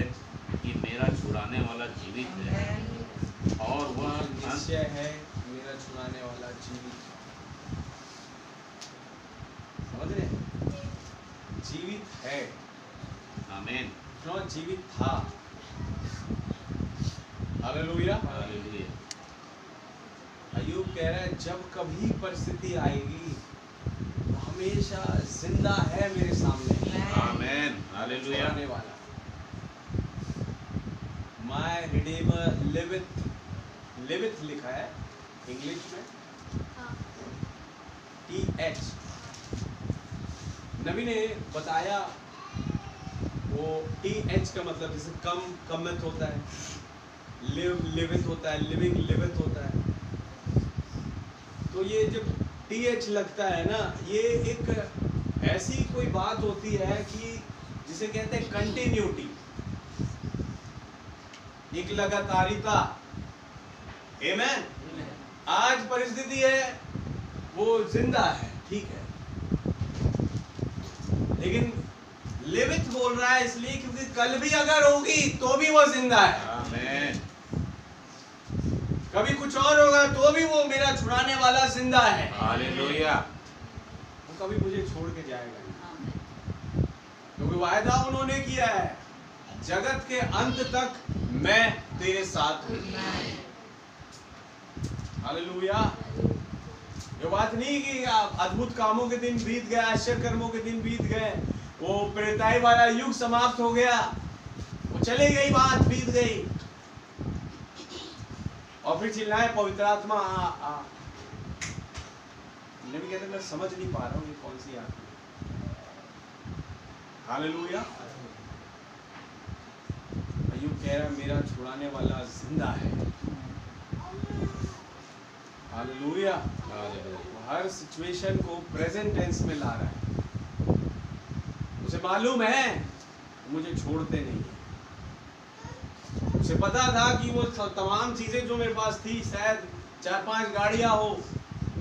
कि मेरा छुड़ाने वाला जीवित है आमीन। और वह निश्चय है मेरा छुड़ाने वाला जीवित है। समझ रहे? जीवित है, आमीन। क्यों जीवित था? हालेलुया। हालेलुया। अय्यूब कह रहा है जब कभी परिस्थिति आएगी तो हमेशा जिंदा है मेरे सामने। आमीन। हालेलुया। छुड़ाने वाला। माय रिडीमर लिविथ, लिविथ लिखा है इंग्लिश में, TH। नबी ने बताया वो TH का मतलब जैसे कम, कमत होता है, लिव, लिविथ होता है, लिविंग, लिविथ होता है। तो ये जब TH लगता है ना, ये एक ऐसी कोई बात होती है कि जिसे कहते हैं कंटिन्यूटी, एक लगातारिता। आमीन। आज परिस्थिति है, वो जिंदा है, ठीक है, लेकिन लिविथ बोल रहा है इसलिए क्योंकि कल भी अगर होगी तो भी वो जिंदा है। आमीन। कभी कुछ और होगा तो भी वो मेरा छुड़ाने वाला जिंदा है। हालेलुया। वो कभी मुझे छोड़ के जाएगा नहीं, क्योंकि वायदा उन्होंने किया है, जगत के अंत तक मैं तेरे साथ हूँ। हालेलुया। ये बात नहीं कि अद्भुत कामों के दिन बीत गए, आश्चर्य कर्मों के दिन बीत गए, वो प्रेताई वाला युग समाप्त हो गया, वो चली गई, बात बीत गई, और फिर चिल्लाए पवित्र आत्मा आ आ। नबी कहते मैं समझ नहीं पा रहा हूँ ये कौन सी आत्मा। हालेलुया। अय्यूब कह रहा मेरा छुड़ाने वाला जिंदा है। हालेलुया। वो हर सिचुएशन को प्रेजेंट टेंस में ला रहा है। उसे मालूम है मुझे छोड़ते नहीं। उसे पता था कि वो तमाम चीजें जो मेरे पास थी, शायद 4-5 गाड़ियां हो,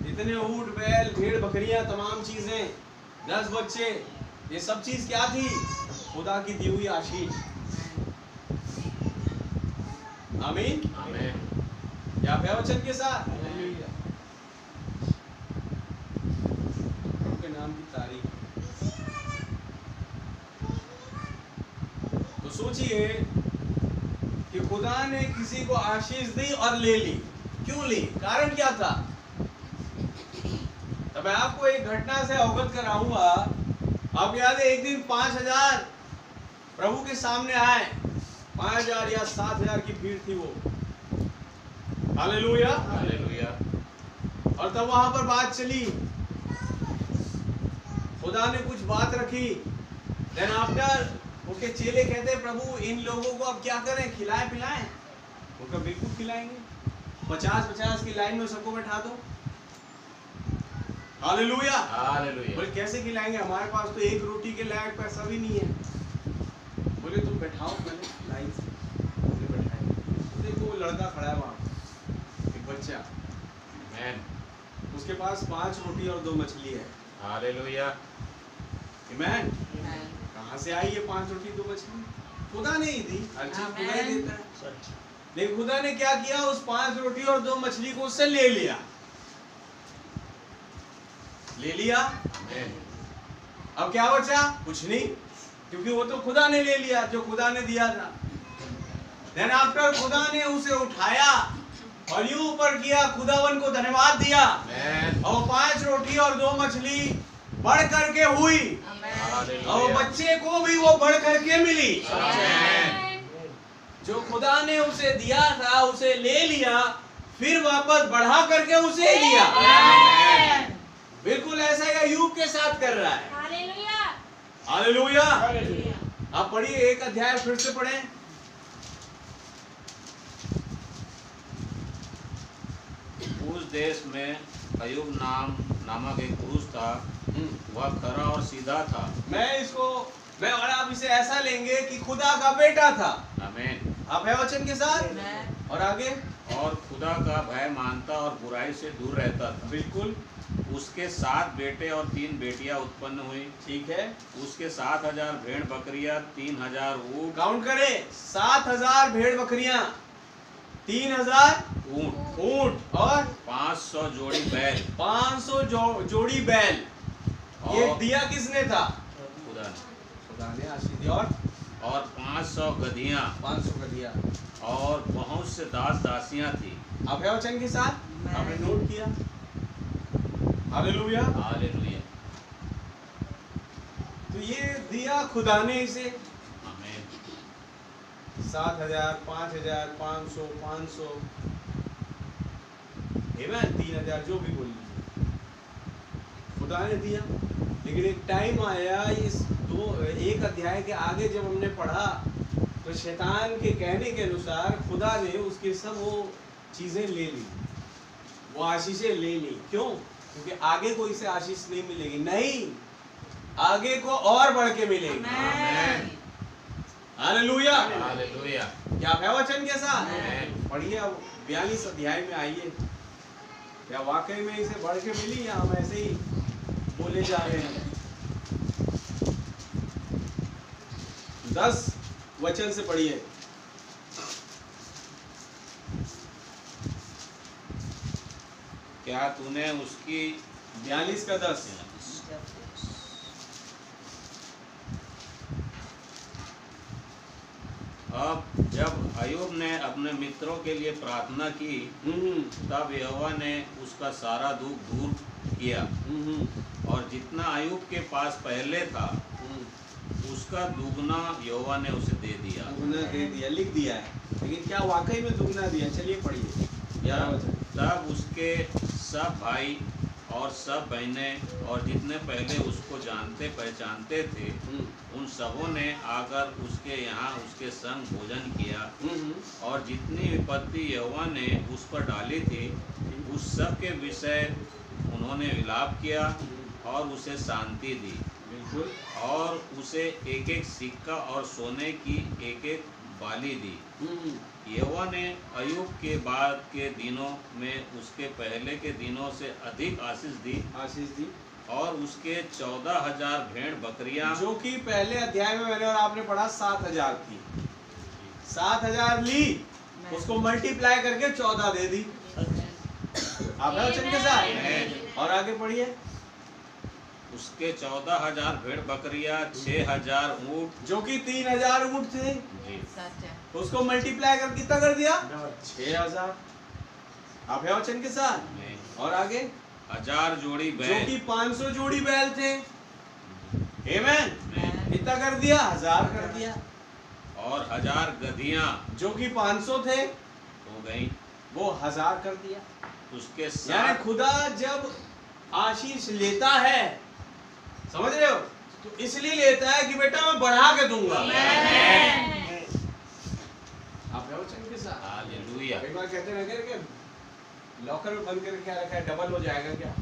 इतने ऊंट बैल भेड़ बकरियां, तमाम चीजें, 10 बच्चे, ये सब चीज क्या थी? खुदा की दी हुई आशीष। आमीन आमीन। या वचन के साथ उनके नाम की तारीफ। तो सोचिए कि खुदा ने किसी को आशीष दी और ले ली। क्यों ली? कारण क्या था? तो मैं आपको एक घटना से अवगत कराऊंगा। आपको याद है एक दिन 5000 प्रभु के सामने आए। 5000 या 7000 की भीड़ थी वो। Hallelujah hallelujah. और तब वहां पर बात चली, खुदा ने कुछ बात रखी। देन आफ्टर उनके चेले कहते प्रभु इन लोगों को अब क्या करें, खिलाएं पिलाएं? उनका बिल्कुल खिलाएंगे। 50-50 की लाइन में सबको बैठा दो। Hallelujah hallelujah. बोले कैसे खिलाएंगे, हमारे पास तो एक रोटी के लायक पैसा भी नहीं है। बोले तुम बैठाओ पहले लाइन से। बोले बैठाएंगे। देखो वो लड़का खड़ा है वहां, एक बच्चा, उसके पास 5 रोटी और 2 मछली है। हालेलुया। आमीन। कहाँ से आई ये 5 रोटी 2 मछली? खुदा ने ही दी। हर चीज खुदा ही देता है। लेकिन खुदा ने क्या किया, उस 5 रोटी और 2 मछली को उससे ले लिया। ले लिया। अब क्या बचा? कुछ नहीं, क्योंकि वो तो खुदा ने ले लिया जो खुदा ने दिया था। देन आफ्टर खुदा ने उसे उठाया और यूं ऊपर किया, खुदावन को धन्यवाद दिया, और 5 रोटी और 2 मछली बढ़ करके हुई, और बच्चे को भी वो बढ़ करके मिली। जो खुदा ने उसे दिया था उसे ले लिया, फिर वापस बढ़ा करके उसे दिया। बिल्कुल ऐसा ही अय्यूब के साथ कर रहा है। हालेलुया। आप पढ़िए, एक अध्याय फिर से पढ़ें। उस देश में अय्यूब नामक एक पुरुष था। वह खरा और सीधा था। मैं और आप इसे ऐसा लेंगे कि खुदा का बेटा था। आमीन। आप है वचन के साथ। और आगे, और खुदा का भय मानता और बुराई से दूर रहता था। बिल्कुल। उसके 7 बेटे और 3 बेटियां उत्पन्न हुई। ठीक है। उसके 7000 भेड़ बकरियां, 3000 ऊँट। काउंट करें, 7000 भेड़ बकरियां, 3000 ऊंट और 500 जोड़ी बैल। 500 जोड़ी बैल। ये दिया किसने था? खुदा ने आशीष दी। और 500 गधियां। 500 गधियां। और बहुत से दास दासियां थी। आप है वचन के साथ? आपने नोट किया? Hallelujah hallelujah. तो ये दिया खुदा ने इसे। आमीन। 7000, 5000, 500, 3000, जो भी बोल लीजिए, खुदा ने दिया। लेकिन एक टाइम आया, एक अध्याय के आगे जब हमने पढ़ा, तो शैतान के कहने के अनुसार खुदा ने उसके सब वो चीजें ले ली, वो आशीषें ले ली। क्यों? क्योंकि आगे को इसे आशीष नहीं मिलेगी। नहीं, आगे को और बढ़ के मिलेगी। Hallelujah hallelujah. क्या है वचन के साथ? पढ़िए अब 42 अध्याय में आइए। क्या वाकई में इसे बढ़ के मिली या हम ऐसे ही बोले जा रहे हैं? 10 वचन से पढ़िए। क्या तूने उसकी 42 का 10। अब जब अय्यूब ने अपने मित्रों के लिए प्रार्थना की, तब यहोवा ने उसका सारा दुख दूर किया, और जितना अय्यूब के पास पहले था उसका दुगना यहोवा ने उसे दे दिया। दुगना दे दिया, लिख दिया है, लेकिन क्या वाकई में दुगना दिया? चलिए पढ़िए 11 वचन। तब उसके सब भाई और सब बहनें और जितने पहले उसको जानते पहचानते थे, उन सबों ने आकर उसके यहाँ उसके संग भोजन किया, और जितनी विपत्ति यहोवा ने उस पर डाली थी उस सब के विषय उन्होंने विलाप किया और उसे शांति दी, बिल्कुल। और उसे एक एक सिक्का और सोने की एक एक बाली दी। यहोवा ने अय्यूब के बाद के दिनों में उसके पहले के दिनों से अधिक आशीष दी, और उसके 14,000 भेड़ बकरियां, जो कि पहले अध्याय में मैंने और आपने पढ़ा 7,000 थी, 7,000 ली, उसको मल्टीप्लाई करके 14 दे दी। आप वचन के साथ और आगे पढ़िए। उसके 14,000 भेड़ बकरियां, 6,000 ऊँट, जो कि 3,000 ऊँट थे, तो उसको मल्टीप्लाई कर कितना कर दिया? 6,000। आप है वचन के साथ और आगे 1,000 जोड़ी बैल, जो कि 500 जोड़ी बैल थे, आमेन, कितना कर दिया? 1,000 कर दिया। और 1,000 गधियां, जो कि 500 थे, हो गई, वो 1,000 कर दिया। उसके यानी साथ खुदा जब आशीष लेता है, समझ रहे हो, तो इसलिए लेता है कि बेटा मैं बढ़ा के दूंगा। आप है वचन के साथ। हालेलुया। कई बार कहते हैं कि लॉकर में बंद करके क्या रखा है, डबल हो जाएगा क्या?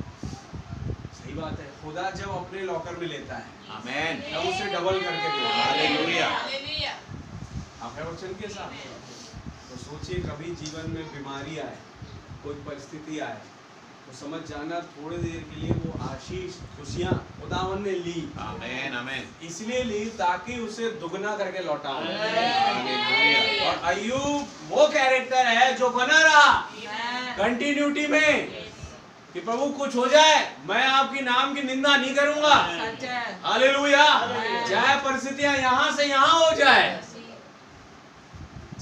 सही बात है, खुदा जब अपने लॉकर में लेता है, आमेन, तब उसे डबल करके देता है। हालेलुया। आप है वचन के साथ। तो सोचिए, कभी जीवन में बीमारी आए, कोई परिस्थिति आए, तो समझ जाना थोड़ी देर के लिए वो आशीष खुशियां खुदावन ने ली। आमेन, आमेन, इसलिए ली ताकि उसे दुगना करके लौटाऊं। हालेलुया। और अय्यूब वो कैरेक्टर है जो बना रहा कंटिन्यूटी में, कि प्रभु कुछ हो जाए मैं आपकी नाम की निंदा नहीं करूंगा। हालेलुया। चाहे परिस्थितियां यहाँ से यहाँ हो जाए,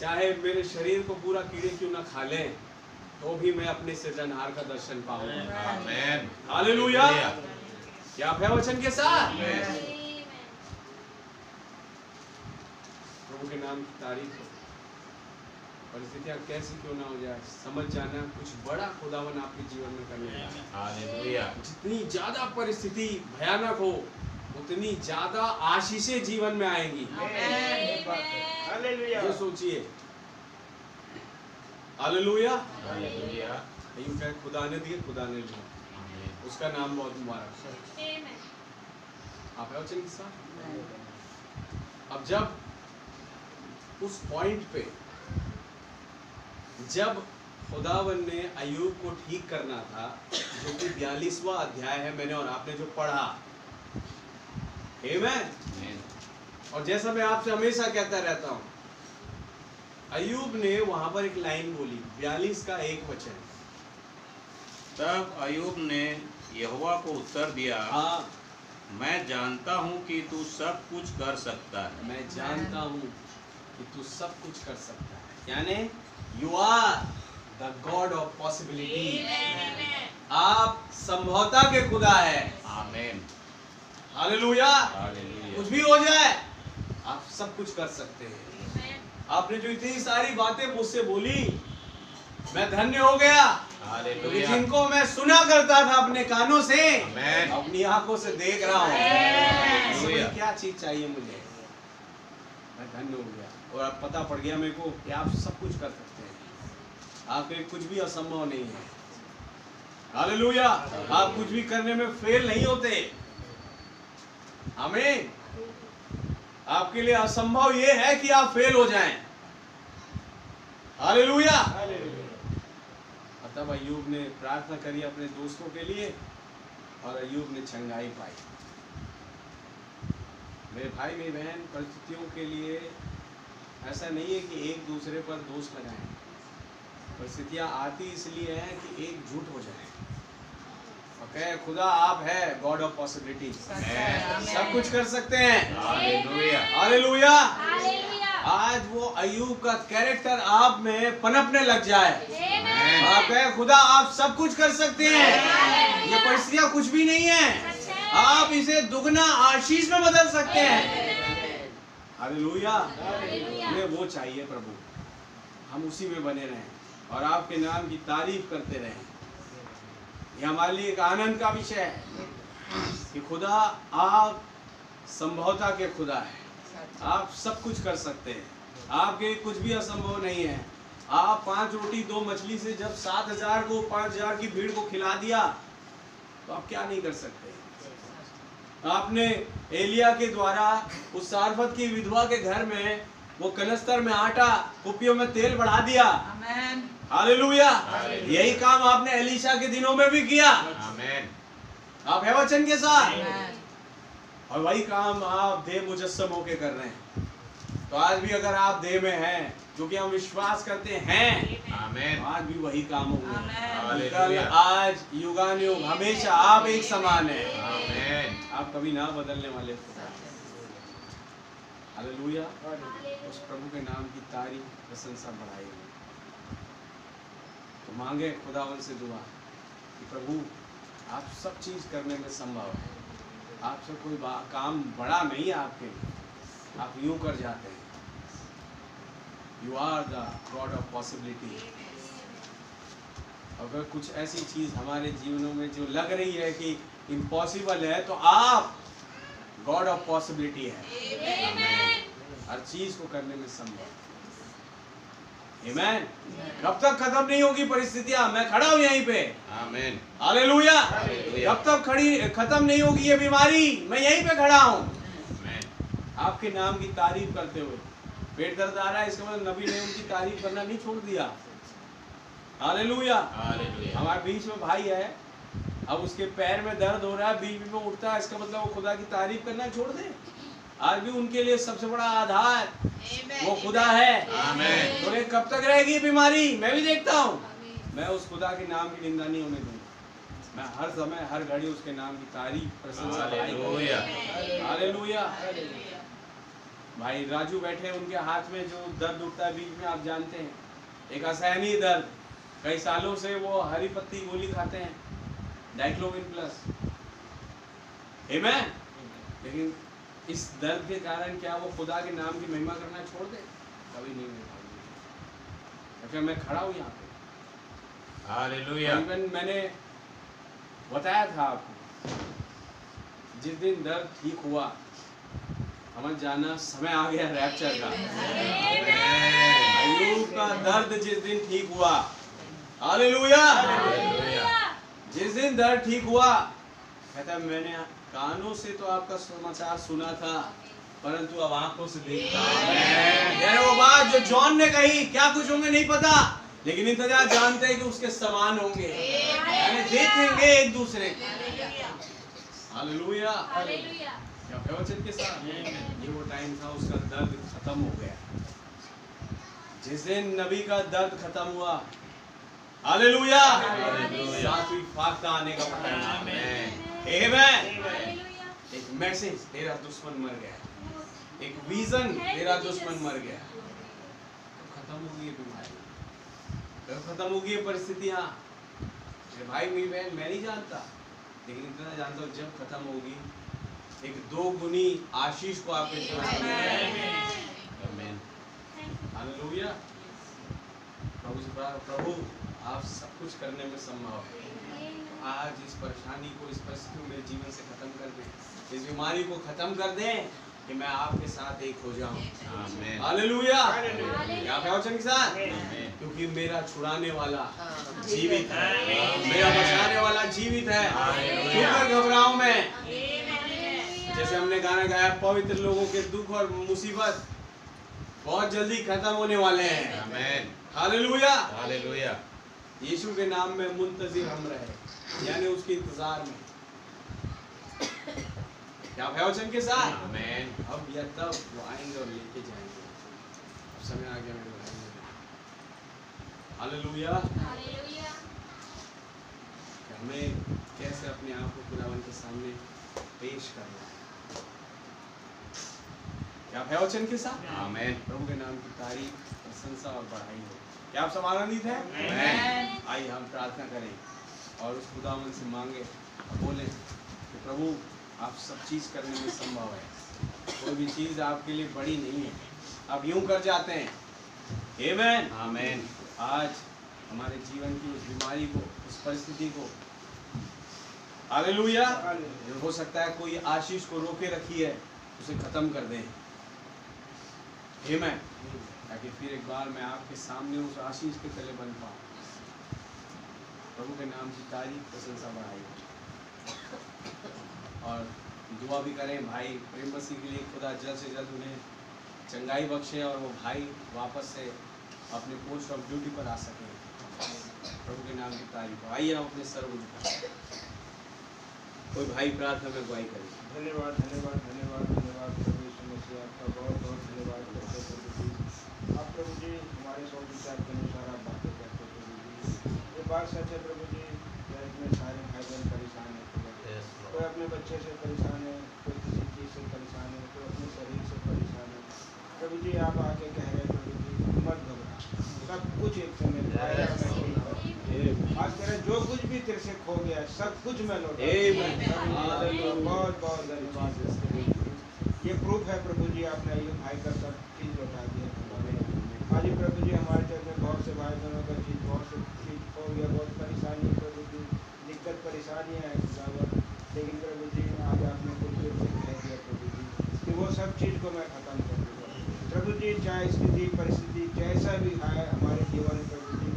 चाहे मेरे शरीर को पूरा कीड़े क्यों ना खा लें, तो भी मैं अपने सृजनहार का दर्शन पाऊंगा। आमेन, हालेलुया। क्या आप है वचन के साथ? प्रभु के नाम की तारीफ हो। परिस्थितियां कैसी क्यों ना हो जाए, समझ जाना कुछ बड़ा खुदावन आपके जीवन में करने वाला है। हालेलुया। जितनी ज्यादा परिस्थिति भयानक हो, उतनी ज्यादा आशीषें जीवन में आएंगी। ये सोचिए। हालेलुया। हालेलुया। यूं कहे, खुदा ने दिए, खुदा ने लिया, आमेन, उसका नाम बहुत मुबारक है। आप है वचन के साथ। अब जब उस पॉइंट पे जब खुदावन ने अय्यूब को ठीक करना था, जो कि 42वां अध्याय है, मैंने और आपने जो पढ़ा, आमेन। और जैसा मैं आपसे हमेशा कहता रहता हूं, अय्यूब ने वहां पर एक लाइन बोली, 42 का 1 वचन। तब अय्यूब ने यहोवा को उत्तर दिया, हाँ, मैं जानता हूँ कि तू सब कुछ कर सकता है। मैं जानता हूँ कि तू सब कुछ कर सकता है। यानी you are the God of possibility. आप संभवता के खुदा है। Amen, hallelujah. हालेलुया। कुछ भी हो जाए, आप सब कुछ कर सकते हैं। आपने जो इतनी सारी बातें मुझसे बोली, मैं धन्य हो गया, क्योंकि हालेलुया। जिनको मैं सुना करता था अपने कानों से, आमेन, अपनी आंखों से देख रहा हूँ। हालेलुया। क्या चीज चाहिए मुझे, मैं धन्य हो गया। और अब पता पड़ गया मेरे को कि आप सब कुछ कर सकते हैं, आपके लिए कुछ भी असंभव नहीं है। हालेलुया। आप कुछ भी करने में फेल नहीं होते। आमीन। आपके लिए असंभव ये है कि आप फेल हो जाएं। हालेलुया। तब अय्यूब ने प्रार्थना करी अपने दोस्तों के लिए, और अय्यूब ने चंगाई पाई। मेरे भाई मेरी बहन, परिस्थितियों के लिए ऐसा नहीं है कि एक दूसरे पर दोष लगाएं। परिस्थितियाँ आती इसलिए हैं कि एक झूठ हो जाए और कहे खुदा आप है गॉड ऑफ पॉसिबिलिटी, सब कुछ कर सकते हैं। हालेलुया। हालेलुया। आज वो अय्यूब का कैरेक्टर आप में पनपने लग जाए। आप कहे खुदा आप सब कुछ कर सकते हैं, ये परिस्थितियाँ कुछ भी नहीं है, आप इसे दुगना आशीष में बदल सकते हैं। हालेलुया। हमें वो चाहिए प्रभु, हम उसी में बने रहें और आपके नाम की तारीफ करते रहें। ये हमारे लिए एक आनंद का विषय है कि खुदा आप संभवता के खुदा है, आप सब कुछ कर सकते हैं, आपके कुछ भी असंभव नहीं है। आप 5 रोटी 2 मछली से जब 7,000 को 5,000 की भीड़ को खिला दिया तो आप क्या नहीं कर सकते। आपने एलिया के द्वारा उस सारफत की विधवा के घर में वो कनस्तर में आटा, कुपियों में तेल बढ़ा दिया। आमेन। हालेलुया। यही काम आपने एलीशा के दिनों में भी किया। आमेन। आप है वचन के साथ, आमेन। और वही काम आप देह मुजस्सम होके कर रहे हैं। तो आज भी अगर आप देह में हैं, क्योंकि हम विश्वास करते हैं, आमेन। आज भी वही काम होंगे। आमेन। कल आज युगानुयुग हमेशा आप एक समान है। आमेन। आप कभी ना बदलने वाले खुदा। हालेलुया। उस प्रभु के नाम की तारीफ प्रशंसा बढ़ाई। तो मांगे खुदावन से दुआ कि प्रभु आप सब चीज करने में संभव है, आपसे कोई काम बड़ा नहीं है आपके लिए, आप यूं कर जाते हैं। You are the God of possibility. अगर कुछ ऐसी चीज हमारे जीवनों में जो लग रही है कि इम्पॉसिबल है, तो आप गॉड ऑफ पॉसिबिलिटी है, हर चीज को करने में संभव। आमीन। कब तक खत्म नहीं होगी परिस्थितियां, मैं खड़ा हूं यहीं पे। आमीन। हालेलुया। हालेलुया। कब तक खत्म नहीं होगी ये बीमारी, मैं यहीं पे खड़ा हूं आमीन। आपके नाम की तारीफ करते हुए। पेट दर्द आ रहा है, इसका मतलब नबी ने उनकी तारीफ करना नहीं छोड़ दिया। हालेलुया। हालेलुया। हमारे बीच में भाई है, अब उसके पैर में दर्द हो रहा है, बीच बीच में उठता है, इसका मतलब वो खुदा की तारीफ करना छोड़ दे। आज भी उनके लिए सबसे बड़ा आधार वो खुदा है। आमीन। तो कब तक रहेगी बीमारी, मैं भी देखता हूँ। मैं उस खुदा के नाम की निंदा नहीं होने दूंगा। मैं हर समय हर घड़ी उसके नाम की तारीफ प्रशंसा हालेलुया। हालेलुया। भाई राजू बैठे, उनके हाथ में जो दर्द उठता है बीच में, आप जानते हैं, एक असहनीय दर्द। कई सालों से वो हरी पत्ती गोली खाते हैं, डाइक्लोविन प्लस। आमीन। लेकिन इस दर्द के कारण क्या वो खुदा के नाम की महिमा करना छोड़ दे? कभी नहीं कर पाएंगे। क्योंकि मैं खड़ा हूँ यहाँ पे। हालेलुया। इवन मैंने बताया था आपको, जिस दिन दर्द ठीक हुआ, समझ जाना समय आ गया रैप्चर का। अय्यूब का दर्द जिस दिन ठीक हुआ, हालेलुया, जिस दिन दर्द ठीक हुआ, कहता मैंने कानों से तो आपका समाचार सुना था, परंतु अब आंखों से देखता हूं। वो बात जो जॉन ने कही, क्या कुछ होंगे नहीं पता, लेकिन इतना जानते हैं कि उसके समान होंगे, यानी देखेंगे एक दूसरे को। हालेलुया। क्या वचन के साथ ये वो टाइम था, उसका दर्द खत्म हो गया। जिस दिन नबी का दर्द खत्म हुआ, हालेलुया, सातवीं फाख्ता आने का टाइम। आमीन। एक मैसेज, तेरा दुश्मन मर गया, एक विजन, तेरा दुश्मन मर गया। तो खत्म होगी ये बीमारी, तो खत्म होगी ये परिस्थितियां। मेरे भाई मेरी बहन, मैं नहीं जानता, लेकिन इतना जानता हूँ, जब खत्म होगी एक 2 गुनी आशीष को आपके जीवन में। आमीन। हालेलुया। प्रभु से प्रार्थना, प्रभु आप सब कुछ करने में संभव है। आज इस परेशानी को, इस परिस्थिति को मेरे जीवन से खत्म कर दें, इस बीमारी को खत्म कर दें, कि मैं आपके साथ एक हो जाऊं। आमीन। हालेलुया। क्या वचन के साथ, क्योंकि मेरा छुड़ाने वाला जीवित है, मेरा बचाने वाला जीवित है। क्यों घबराऊं मैं? जैसे हमने गाना गाया, पवित्र लोगों के दुख और मुसीबत बहुत जल्दी खत्म होने वाले हैं। आमीन। हालेलुया। हालेलुया। यीशु के नाम में मुंतजिर हम रहे, यानी उसके इंतजार में। क्या आप है वचन के साथ? आमेन। अब या तब वो आएंगे और लेके जाएंगे। अब समय आ गया मेरे भाई। हालेलुया। हालेलुया। हमें कैसे अपने आप को खुदावन के सामने पेश करना है। क्या आप है वचन के साथ? आमेन। प्रभु के नाम की तारीफ, प्रशंसा और बढ़ाई हो। क्या आप सब आनंदित हैं? आमेन। आइए हम प्रार्थना करें और उस खुदावन से मांगे और बोलें कि प्रभु आप सब चीज़ करने में संभव है। कोई भी चीज़ आपके लिए बड़ी नहीं है। आप यूं कर जाते हैं। आमेन। आमेन। आज हमारे जीवन की उस बीमारी को, उस परिस्थिति को, हालेलुया, हो सकता है कोई आशीष को रोके रखी है, उसे खत्म कर दें। आमेन। ताकि फिर एक बार मैं आपके सामने उस आशीष के तले बन पाऊँ। प्रभु के नाम की तारीफ, प्रशंसा बढ़ाई और दुआ भी करें भाई प्रेम मसीह के लिए खुदा जल्द से जल्द उन्हें चंगाई बख्शे और वो भाई वापस से अपने पोस्ट ऑफ ड्यूटी पर आ सकें। प्रभु के नाम की तारीफ हो। आइए हम अपने सर उठाएं। कोई भाई प्रार्थना में अगुवाई करे। धन्यवाद धन्यवाद धन्यवाद धन्यवाद प्रभु यीशु मसीह, आपका बहुत बहुत धन्यवाद करते हैं प्रभु जी। आप प्रभु जी हमारे सौ विचार के अनुसार आप बातें करते हैं प्रभु जी। ये बात सच है प्रभु जी, लाइफ में सारे भाई बहन परेशान है प्रभु। कोई अपने बच्चे से परेशान है, कोई किसी चीज़ से परेशान है, कोई अपने शरीर से परेशान है प्रभु जी। आप आके कह रहे हैं प्रभु जी मत घबरा, सब कुछ एक समय में आएगा, मैं ठीक करूँगा। आज कह रहे जो कुछ भी तेरे से खो गया है सब कुछ मैं लौटा दूँगा। बहुत बहुत धन्यवाद इसके लिए। ये प्रूफ है प्रभु जी, आपने अय्यूब भाई का सब चीज़ लौटा दिया। आज ही प्रभु जी हमारे चर्च में बहुत से भाई बहनों का चीज़, बहुत से चीज़ खो गया, बहुत परेशानी है प्रभु जी, दिक्कत परेशानियाँ हैं खुदावन। लेकिन प्रभु जी आज आपने कुछ देर से कह दिया प्रभु जी कि वो सब चीज़ को मैं ख़त्म कर दूँगा प्रभु जी। चाहे स्थिति परिस्थिति जैसा भी आए हमारे जीवन में प्रभु जी,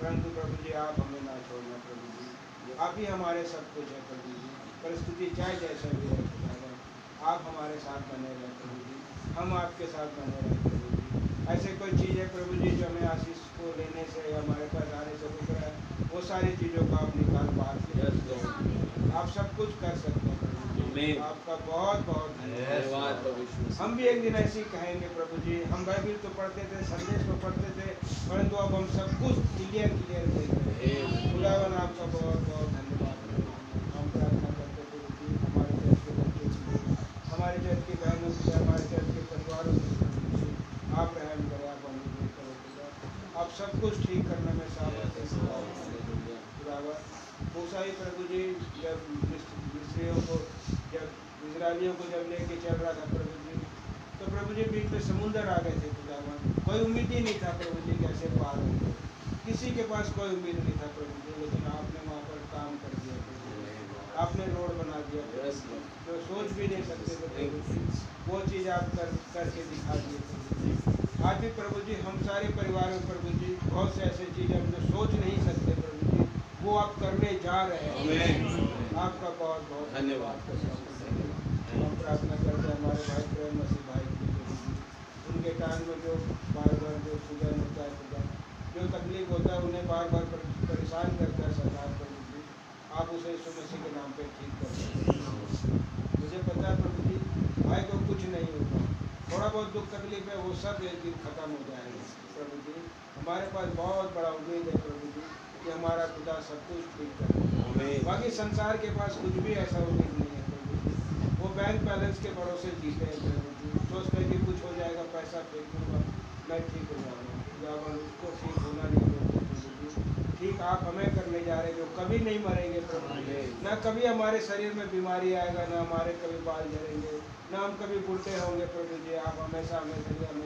परंतु प्रभु जी आप हमें ना छोड़ना प्रभु जी। आप ही हमारे सब कुछ है प्रभु जी। परिस्थिति चाहे जैसा भी है खुदावन, आप हमारे साथ बने रहे प्रभु जी, हम आपके साथ बने रहे प्रभु जी। ऐसे कोई चीज़ है प्रभु जी जो हमें आशीष को लेने से हमारे पास आने से रुक रहा है, वो सारी चीज़ों को आप निकाल पार किया। आप सब कुछ कर सकते हैं प्रभु जी। आपका बहुत बहुत धन्यवाद प्रभु। हम भी एक दिन ऐसे ही कहेंगे प्रभु जी। हम बाइबिल तो पढ़ते थे, संदेश तो पढ़ते थे, परंतु अब हम सब कुछ क्लियर देख रहे हैं। खुदावन आपका बहुत बहुत धन्यवाद। हम प्रार्थना करते प्रभु जी हमारे चर्च के बच्चों के लिए, हमारे चर्च के बहनों के लिए, हमारे चर्च के परिवारों के लिए आप रहम करें, आप अनुग्रह करो खुदा। आप सब कुछ ठीक करने में सामर्थ्य खुदावन। मूसा ही प्रभु जी जब मिस्रियों को, जब इजरायलियों को जब लेके चल रहा था प्रभु जी, तो प्रभु जी बीच में समुंदर आ गए थे खुदावन। कोई उम्मीद ही नहीं था प्रभु जी कैसे पार होंगे, किसी के पास कोई उम्मीद नहीं था प्रभु जी। लेकिन आपने वहाँ पर काम कर दिया प्रभु जी, आपने रोड बना दिया जो सोच भी नहीं सकते थे प्रभु जी, वो चीज़ आप करके दिखा दिए प्रभु जी। आज भी प्रभु जी हम सारे परिवार में प्रभु जी बहुत से ऐसे चीज़ें हम जो सोच नहीं सकते प्रभु जी, वो आप करने जा रहे हैं। आपका बहुत बहुत धन्यवाद। हम प्रार्थना करते हैं हमारे भाई प्रेम मसीह भाई की प्रभु जी, उनके कान में जो बार बार जो सूजन होता है खुदा, जो तकलीफ होता है, उन्हें बार बार परेशान करता है सरकार प्रभु जी, आप उसे यीशु मसीह के नाम पे ठीक कर सकते हैं। मुझे पता है प्रभु जी भाई को कुछ नहीं होगा, थोड़ा बहुत दुख तकलीफ है वो सब एक दिन खत्म हो जाएगा प्रभु जी। हमारे पास बहुत बड़ा उम्मीद है प्रभु जी कि हमारा खुदा सब कुछ ठीक करेगा। बाकी संसार के पास कुछ भी ऐसा उम्मीद नहीं है प्रभु जी। वो बैंक बैलेंस के भरोसे जीते हैं प्रभु जी, सोचते हैं कि कुछ हो जाएगा, पैसा फेंक दूँगा मैं ठीक हो जाऊँगा। उसको ठीक होना नहीं होता प्रभु जी। ठीक आप हमें करने जा रहे हैं जो कभी नहीं मरेंगे प्रभु जी। ना कभी हमारे शरीर में बीमारी आएगा, ना हमारे कभी बाल झड़ेंगे, ना हम कभी बुढ़े होंगे प्रभु जी। आप हमेशा हमें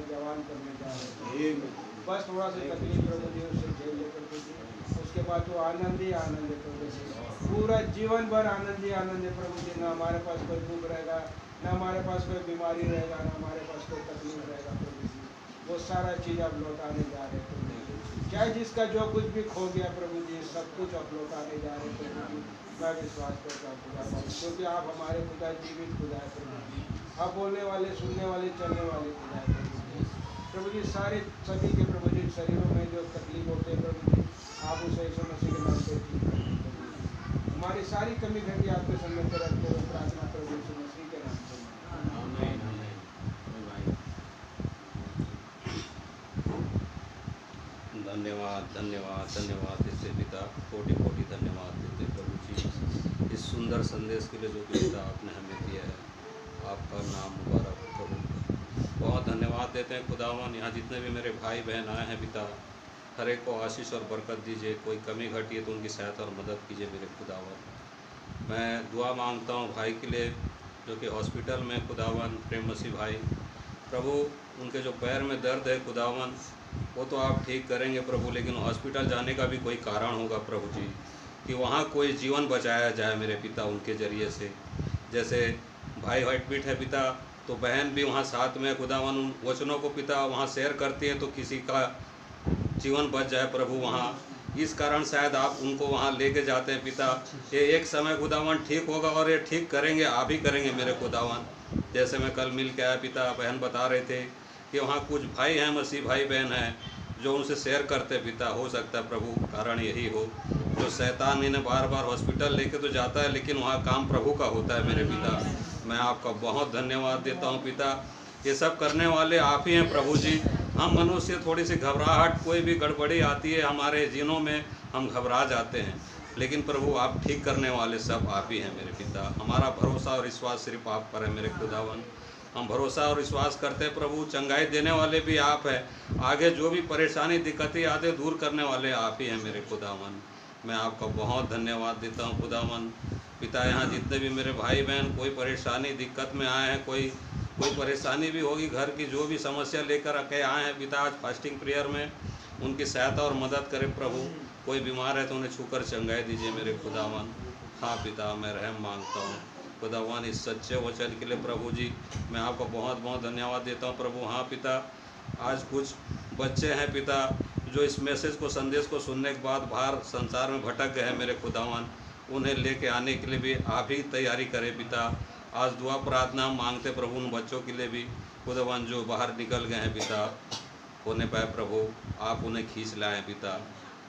जवान करने जा रहे हैं। बस थोड़ा सा तकलीफ प्रभु जी उससे झेल ले प्रभु जी, उसके बाद तो आनंद ही आनंद है प्रभु जी। पूरा जीवन भर आनंद ही आनंद है प्रभु जी। ना हमारे पास कोई दुख रहेगा, ना हमारे पास कोई बीमारी रहेगा, ना हमारे पास कोई तकलीफ रहेगा प्रभु जी। वो सारा चीज़ आप लौटाने जा रहे हैं प्रभु जी। चाहे जिसका जो कुछ भी खो गया प्रभु जी, सब कुछ आप लौटाने जा रहे हैं प्रभु जी। मैं विश्वास करता हूँ खुदा, क्योंकि आप हमारे खुदा जीवित खुदा है प्रभु जी। आप बोलने वाले, सुनने वाले, चलने वाले खुदा है प्रभु जी। प्रभु जी सारे सभी के प्रभु जी शरीरों में जो तकलीफ होते हैं प्रभु जी, आप उसे यीशु मसीह के नाम से ठीक करें प्रभु जी। हमारी सारी कमी घटी आपके सामने पर रखते हुए प्रार्थना प्रभु यीशु मसीह के नाम धन्यवाद धन्यवाद धन्यवाद देते पिता, कोटि कोटि धन्यवाद देते प्रभु जी इस सुंदर संदेश के लिए जो कि पिता आपने हमें दिया है। आपका नाम मुबारक हो प्रभु। बहुत धन्यवाद देते हैं खुदावन। यहाँ जितने भी मेरे भाई बहन आए हैं पिता, हर एक को आशीष और बरकत दीजिए। कोई कमी घटी है तो उनकी सहायता और मदद कीजिए मेरे खुदावन। मैं दुआ मांगता हूँ भाई के लिए जो कि हॉस्पिटल में खुदावन, प्रेम मसीह भाई प्रभु, उनके जो पैर में दर्द है खुदावन वो तो आप ठीक करेंगे प्रभु, लेकिन हॉस्पिटल जाने का भी कोई कारण होगा प्रभु जी, कि वहाँ कोई जीवन बचाया जाए मेरे पिता उनके ज़रिए से। जैसे भाई हार्टबीट है पिता, तो बहन भी वहाँ साथ में खुदावन उन वचनों को पिता वहाँ शेयर करती है तो किसी का जीवन बच जाए प्रभु वहाँ। इस कारण शायद आप उनको वहाँ लेके जाते हैं पिता। ये एक समय खुदावन ठीक होगा और ये ठीक करेंगे, आप ही करेंगे मेरे खुदावन। जैसे मैं कल मिल के आया पिता, बहन बता रहे थे कि वहाँ कुछ भाई हैं, मसीह भाई बहन हैं जो उनसे शेयर करते पिता। हो सकता है प्रभु कारण यही हो जो शैतान इन्हें बार बार हॉस्पिटल लेके तो जाता है, लेकिन वहाँ काम प्रभु का होता है मेरे पिता। मैं आपका बहुत धन्यवाद देता हूँ पिता। ये सब करने वाले आप ही हैं प्रभु जी। हम मनुष्य थोड़ी सी घबराहट, कोई भी गड़बड़ी आती है हमारे जीनों में, हम घबरा जाते हैं, लेकिन प्रभु आप ठीक करने वाले सब आप ही हैं मेरे पिता। हमारा भरोसा और विश्वास सिर्फ आप पर है मेरे खुदावन। हम भरोसा और विश्वास करते हैं प्रभु, चंगाई देने वाले भी आप हैं। आगे जो भी परेशानी दिक्कतें आते दूर करने वाले आप ही हैं मेरे खुदावन। मैं आपका बहुत धन्यवाद देता हूँ खुदावन। पिता यहाँ जितने भी मेरे भाई बहन कोई परेशानी दिक्कत में आए हैं, कोई परेशानी भी होगी घर की, जो भी समस्या लेकर के आए हैं पिता, आज फास्टिंग प्रेयर में उनकी सहायता और मदद करें प्रभु। कोई बीमार है तो उन्हें छूकर चंगाई दीजिए मेरे खुदावन। हाँ पिता, मैं रहम मांगता हूँ खुदावन इस सच्चे वचन के लिए प्रभु जी। मैं आपको बहुत बहुत धन्यवाद देता हूँ प्रभु। हाँ पिता, आज कुछ बच्चे हैं पिता जो इस मैसेज को, संदेश को सुनने के बाद बाहर संसार में भटक गए हैं मेरे खुदावन। उन्हें लेके आने के लिए भी आप ही तैयारी करें पिता। आज दुआ प्रार्थना हम मांगते प्रभु उन बच्चों के लिए भी खुदावन जो बाहर निकल गए हैं पिता, होने पाए प्रभु आप उन्हें खींच लाएं पिता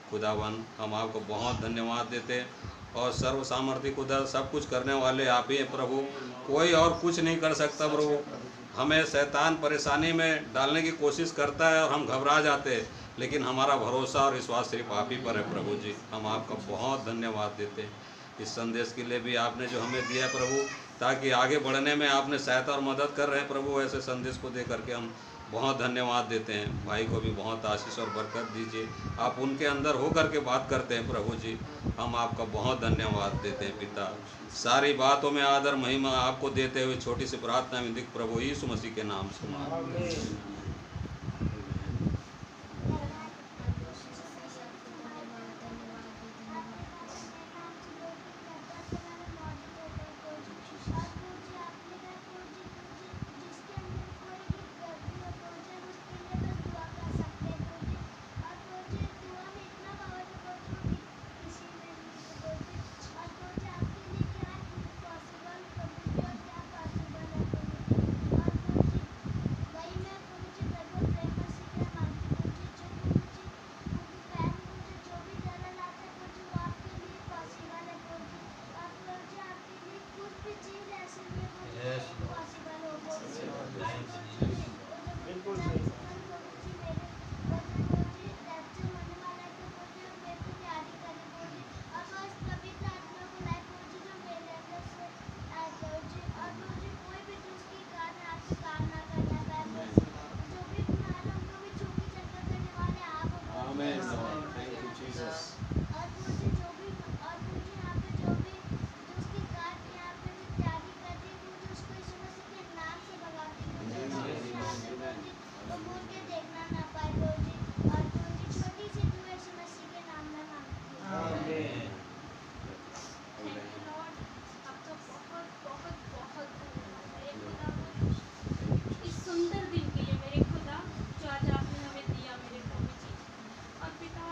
खुदावन। हम आपको बहुत धन्यवाद देते हैं। और सर्व सामर्थ्य खुदा, सब कुछ करने वाले आप ही हैं प्रभु, कोई और कुछ नहीं कर सकता प्रभु। हमें शैतान परेशानी में डालने की कोशिश करता है और हम घबरा जाते हैं, लेकिन हमारा भरोसा और विश्वास सिर्फ आप ही पर है प्रभु जी। हम आपका बहुत धन्यवाद देते हैं इस संदेश के लिए भी आपने जो हमें दिया है प्रभु, ताकि आगे बढ़ने में आपने सहायता और मदद कर रहे हैं प्रभु। ऐसे संदेश को दे करके हम बहुत धन्यवाद देते हैं। भाई को भी बहुत आशीष और बरकत दीजिए। आप उनके अंदर हो करके बात करते हैं प्रभु जी, हम आपका बहुत धन्यवाद देते हैं पिता। सारी बातों में आदर महिमा आपको देते हुए छोटी सी प्रार्थना में दिख प्रभु यीशु मसीह के नाम से मांगते हैं। बिल्कुल सही। Amen, Lord. Thank you, Jesus. इस सुंदर दिन के लिए मेरे खुदा जो आज आपने हमें दिया मेरे प्रभु जी। और पिता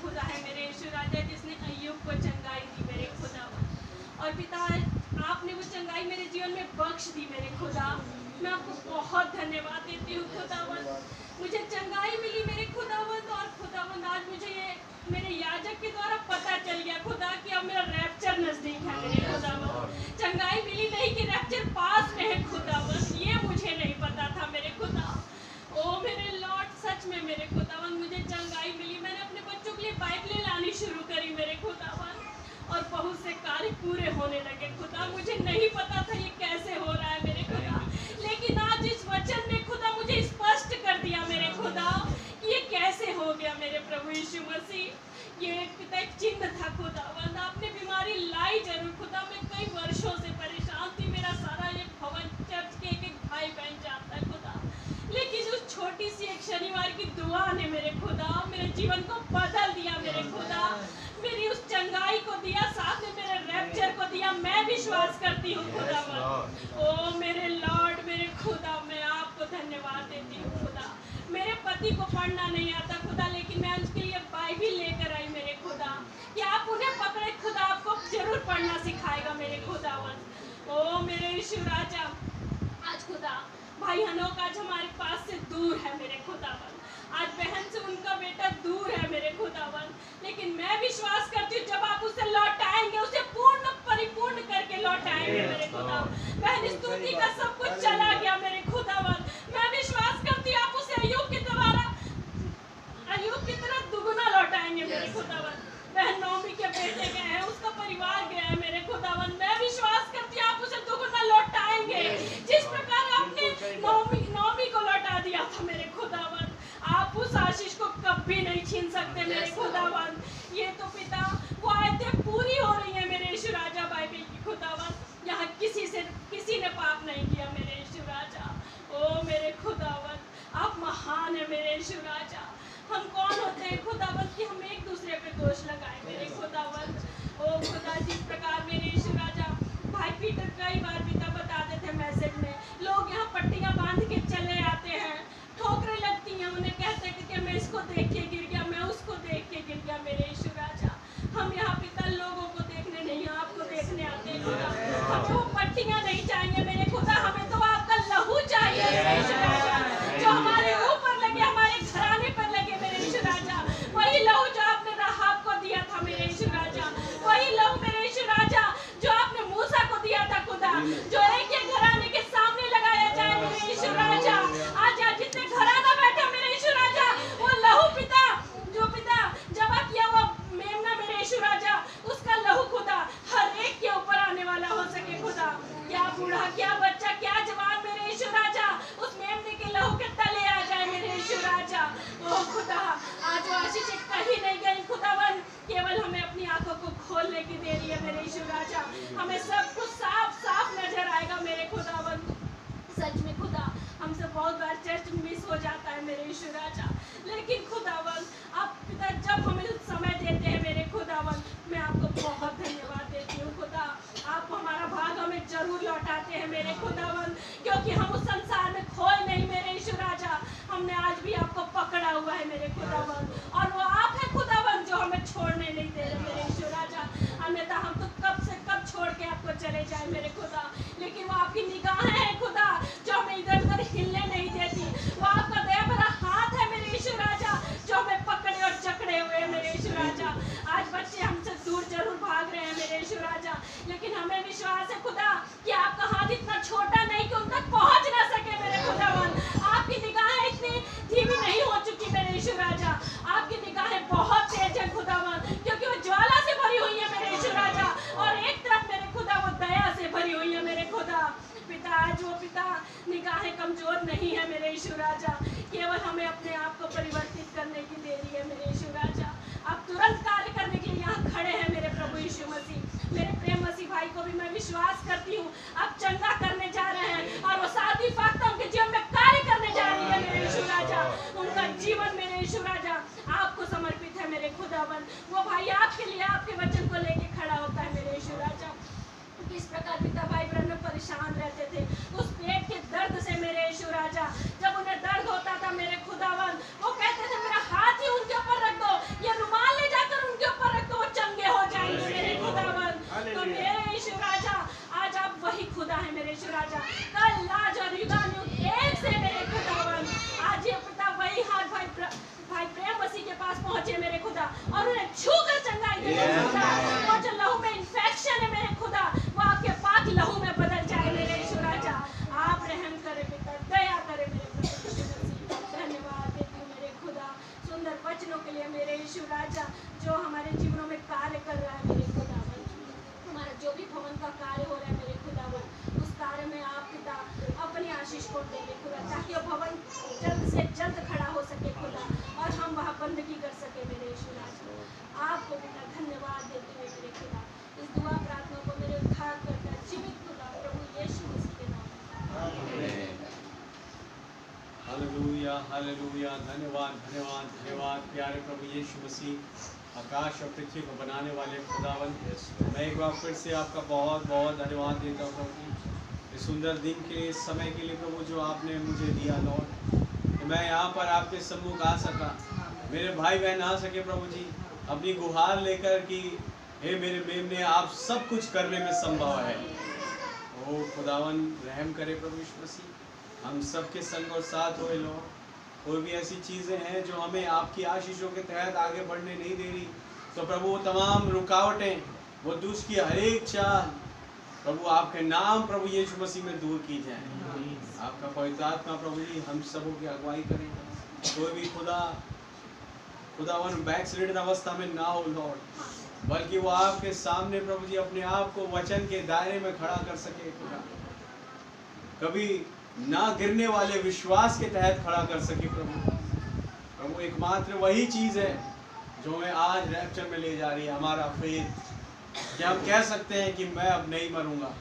खुदा है मेरे यीशु राजा, जिसने अय्यूब को चंगाई दी मेरे खुदावन। और पिता, आपने वो चंगाई मेरे जीवन में बख्श दी मेरे खुदा। मैं आपको बहुत धन्यवाद देती हूँ खुदावन। मुझे चंगाई मिली मेरे खुदावन, और खुदावन आज मुझे ये मेरे याजक के द्वारा पता चल गया खुदा कि अब मेरा रैप्चर नजदीक है मेरे खुदावन। चंगाई मिली नहीं कि रैप्चर पास में है खुदावन, ये मुझे नहीं पता था मेरे खुदा। ओ मेरे लॉर्ड, सच में मेरे खुदावन मुझे चंगाई मिली। मैंने अपने बच्चों के लिए बाइबलें लानी शुरू करी मेरे खुदावन, और बहुत से कार्य पूरे होने लगे खुदा। मुझे नहीं पता था ये कैसे हो रहा है मेरे खुदा, लेकिन आज इस वचन ने खुदा मुझे स्पष्ट कर दिया मेरे खुदा कि ये कैसे हो गया मेरे प्रभु यीशु मसीह। ये पिता एक चिन्ह था खुदावन, आपने बीमारी लाई जरूर खुदा। मैं कई वर्षों से परेशान थी, मेरा सारा ये भवन चर्च के एक भाई बहन जानता है खुदा, लेकिन उस छोटी सी एक शनिवार की दुआ ने मेरे खुदा मेरे जीवन को बदल दिया मेरे खुदा। मेरी उस चंगाई को दिया, साथ में मेरे रैप्चर को दिया। मैं विश्वास करती हूँ खुदा। ओ मेरे लॉर्ड, मेरे खुदा, मैं आपको धन्यवाद देती हूँ खुदा। मेरे पति को पढ़ना नहीं आता खुदा, लेकिन मैं उसके लिए बाइबिल लेकर आई मेरे खुदा कि आप उन्हें पकड़े खुदा, आपको जरूर पढ़ना सिखाएगा मेरे खुदावन। ओ मेरे यीशु राजा, आज खुदा भाई हनोक आज हमारे पास से दूर है मेरे खुदावन। आज बहन से उनका बेटा दूर है मेरे खुदावन, लेकिन मैं विश्वास करती हूँ जब आप उसे लौटाएंगे, उसे पूर्ण परिपूर्ण करके लौटाएंगे मेरे खुदा। बहन स्तुति का सब कुछ चला गया मेरे खुदावन। मैं विश्वास करती हूँ आप उसे अय्यूब की तरह दुगुना लौटाएंगे मेरे खुदावन। बहन नौमी के बेटे गए हैं, उसका परिवार गया है मेरे खुदावन। मैं विश्वास करती हूँ आप उसे दुगुना लौटाएंगे, जिस प्रकार आपने नौमी को लौटा दिया था मेरे खुदावन। आप उस आशीष को कभी नहीं छीन सकते मेरे खुदावन। ये तो पिता वो आयतें पूरी हो रही हैं मेरे यीशु राजा बाइबल की खुदावन। यहाँ किसी ने पाप नहीं किया मेरे यीशु राजा। ओ मेरे खुदावन, आप महान है मेरे यीशु राजा। हम कौन होते हैं खुदावन कि हम एक दूसरे पे दोष लगाएं मेरे खुदावन। ओ खुदा, जिस प्रकार मेरे यीशु राजा भाई पीटर कई बार पिता बताते थे मैसेज में, लोग यहाँ पट्टियाँ बांध के चले आते हैं, ठोकरें लगती हैं, उन्हें कहते हैं कि मैं इसको देख के गिर गया, मैं उसको देख के गिर गया मेरे यीशु राजा। हम यहाँ पिता लोगों को देखने नहीं, आपको देखने आते हैं खुदा। हमें वो पट्टियाँ नहीं चाहिए मेरे खुदा, हमें तो आपका लहू चाहिए मेरे यीशु राजा, जो हमारे ऊपर लगे, हमारे घराने पर लगे मेरे यीशु राजा। वही लहू जो आपने राहाब को दिया था मेरे यीशु राजा, वही लहू मेरे यीशु राजा जो आपने मूसा को दिया था खुदा, जो एक एक घराने के सामने लगाया जाए मेरे यीशु राजा। आज जितने घराना बैठे मेरे यीशु राजा, वो लहू पिता जो पिता जमा किया हुआ मेमना मेरे यीशु राजा, उसका लहू खुदा हर एक के ऊपर आने वाला हो सके खुदा। क्या बूढ़ा, क्या बच्चा, क्या जवान मेरे यीशु राजा उस मेमने के लहू के तले आ जाए मेरे यीशु राजा। ओ खुदा, आज वो आशीष कहीं नहीं गई खुदावन, केवल हमें अपनी आंखों को खोलने की देरी है मेरे यीशु राजा। हमें सब कुछ साफ साफ नजर आएगा मेरे खुदावन। सच में खुदा, हमसे बहुत बार चर्च मिस हो जाता है मेरे यीशु राजा, लेकिन खुदावन आप पिता जब हमें समय देते हैं मेरे खुदावन, मैं आपको बहुत धन्यवाद देती हूँ खुदा। आप हमारा भाग हमें जरूर लौटाते हैं मेरे खुदावन, क्योंकि हम उस संसार में खोए नहीं मेरे यीशु राजा। हमने आज भी आपको पकड़ा हुआ है मेरे खुदावन, और वो आप है खुदावन जो हमें छोड़ने नहीं दे रहे मेरे यीशु राजा। अन्यथा हम तो कब से कब छोड़ के आपको चले जाए मेरे खुदा, लेकिन वो आपकी निगाहें हैं खुदा जो हमें इधर उधर हिलने नहीं देती। वो आपका दया भरा हाथ है मेरे यीशु राजा जो हमें पकड़े और जकड़े हुए हैं मेरे यीशु राजा। आज बच्चे हमसे दूर जरूर भाग रहे हैं मेरे यीशु राजा, लेकिन हमें विश्वास है खुदा कि आपका हाथ इतना छोटा नहीं कि उन तक पहुंच ना सके मेरे खुदावन। आपकी निगाहें इतनी धीमी नहीं हो चुकी मेरे यीशु राजा, आपकी निगाहें बहुत तेज है खुदावन, क्योंकि वो ज्वाला से भरी हुई है मेरे यीशु राजा, और एक तरफ मेरे खुदा वो दया से भरी हुई है मेरे खुदा। पिता, आज वो पिता निगाहें कमजोर नहीं है मेरे यीशु राजा, केवल हमें अपने आप को परिवर्तित करने की देरी है मेरे यीशु राजा। आप तुरंत कार्य करने के लिए यहाँ खड़े हैं मेरे प्रभु यीशु मसीह। मेरे प्रेम मसीह भाई को भी मैं विश्वास करती हूँ आप चंगा करने जा रहे हैं, और वो साथी फाख्ता उनके जीवन में कार्य करने जा रही है मेरे यीशु राजा। उनका जीवन मेरे यीशु राजा आपको समर्पित है मेरे खुदावन। वो भाई आपके लिए आपके वचन को लेके खड़ा होता है मेरे यीशु राजा। किस प्रकार पिता भाई बहन परेशान रहते थे उस पेट के दर्द से मेरे यीशु राजा, जब उन्हें दर्द होता था मेरे खुदावन, वो कहते थे मेरा हाथ ही उनके ऊपर रख दो, ये रुमाल ले छू कर चंगाई दे मेरे खुदा। वो जो लहू में इन्फेक्शन है मेरे खुदा, वो आपके पाक लहू में बदल जाए मेरे यीशु राजा। आप रहम करे पिता, दया करे मेरे प्रभु यीशु मसीह। धन्यवाद देती हूँ मेरे खुदा सुंदर वचनों के लिए मेरे यीशु राजा, जो हमारे जीवनों में कार्य कर रहा है मेरे खुदा। हमारा जो भी भवन का कार्य हो रहा है मेरे खुदावन, उस कार्य में आप पिता अपनी आशीष को दे मेरे खुदा, ताकि वो भवन जल्द से जल्द खड़ा हो सके खुदा, और हम वहाँ बंदगी कर सके मेरे यीशु राजा। आपको पिता धन्यवाद देते हुए मेरे खुदा, इस दुआ प्रार्थना को मेरे उद्धार करता जीवित खुदा प्रभु यीशु मसीह के नाम में। Hallelujah hallelujah. धन्यवाद धन्यवाद धन्यवाद प्यारे प्रभु यीशु मसीह, आकाश और पृथ्वी को बनाने वाले खुदावन। मैं एक बार फिर से आपका बहुत बहुत धन्यवाद देता हूँ प्रभु, इस सुंदर दिन के लिए, इस समय के लिए प्रभु जो आपने मुझे दिया लॉर्ड, कि मैं यहाँ पर आपके सम्मुख आ सका। मेरे भाई बहन आ सके प्रभु जी अपनी गुहार लेकर कि हे मेरे मेमने, आप सब कुछ करने में संभव है। ओ खुदावन रहम करे प्रभु यीशु मसीह, हम सबके संग और साथ होए लॉर्ड। कोई भी ऐसी चीज़ें हैं जो हमें आपकी आशीषों के तहत आगे बढ़ने नहीं दे रही, तो प्रभु वो तमाम रुकावटें, वो दुष्ट की हर एक चाल प्रभु आपके नाम प्रभु यीशु मसीह में दूर की जाए। आपका पवित्र आत्मा प्रभु जी हम सबों की अगुवाई करें। कोई भी खुदावन बैकस्लिडन अवस्था में ना हो लॉर्ड, बल्कि वो आपके सामने प्रभु जी अपने आप को वचन के दायरे में खड़ा कर सके खुदा, कभी ना गिरने वाले विश्वास के तहत खड़ा कर सके प्रभु एकमात्र वही चीज़ है जो हमें आज रैप्चर में ले जा रही है, हमारा फेथ। क्या हम कह सकते हैं कि मैं अब नहीं मरूंगा,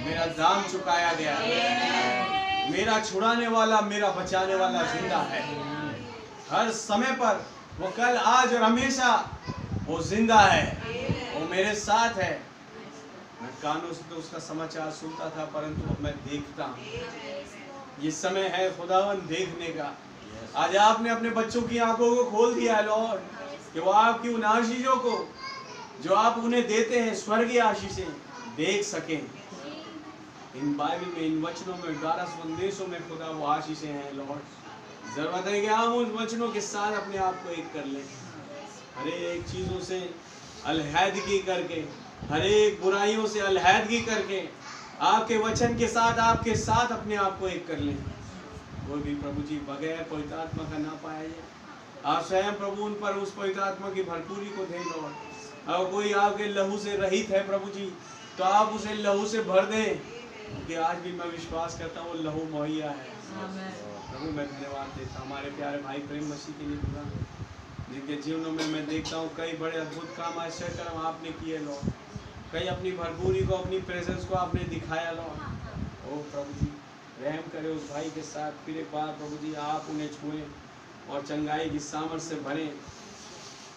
मेरा दाम चुकाया गया है, मेरा छुड़ाने वाला, मेरा बचाने वाला जिंदा है। हर समय पर वो कल आज और हमेशा वो जिंदा है, वो मेरे साथ है। मैं कानों से तो उसका समाचार सुनता था, परंतु अब मैं देखता हूँ। ये समय है खुदावन देखने का। आज आपने अपने बच्चों की आंखों को खोल दिया है लॉर्ड, कि वो आपकी उन आशीषों को जो आप उन्हें देते हैं, स्वर्गीय आशीषें देख सकें। इन बाइबल में, इन वचनों में, 12 संदेशों में खुदा वो आशीषें हैं लॉर्ड। जरूरत है कि हम उन वचनों के साथ अपने आप को एक कर लें, हर एक चीज़ों से अलहैदगी करके, हर एक बुराइयों से अलहैदगी करके आपके वचन के साथ, आपके साथ अपने आप को एक कर लें। कोई भी प्रभु जी बगैर पवित्र आत्मा का ना पाया जाए। आप स्वयं प्रभु उन पर उस पवित्र आत्मा की भरपूरी को दें लॉर्ड। अगर कोई आपके लहू से रहित है प्रभु जी, तो आप उसे लहू से भर दें, क्योंकि आज भी मैं विश्वास करता हूँ वो लहू मुहैया है। प्रभु मैं धन्यवाद देता हूँ हमारे प्यारे भाई प्रेम मसीह के लिए खुदा, जिनके जीवनों में मैं देखता हूँ कई बड़े अद्भुत काम, आश्चर्य कर्म आपने किए लॉर्ड। कई अपनी भरपूरी को, अपनी प्रेजेंस को आपने दिखाया लॉर्ड। ओ प्रभु जी रहम करे उस भाई के साथ। फिर एक बार प्रभु जी आप उन्हें छुएं और चंगाई की सामर्थ से भरें,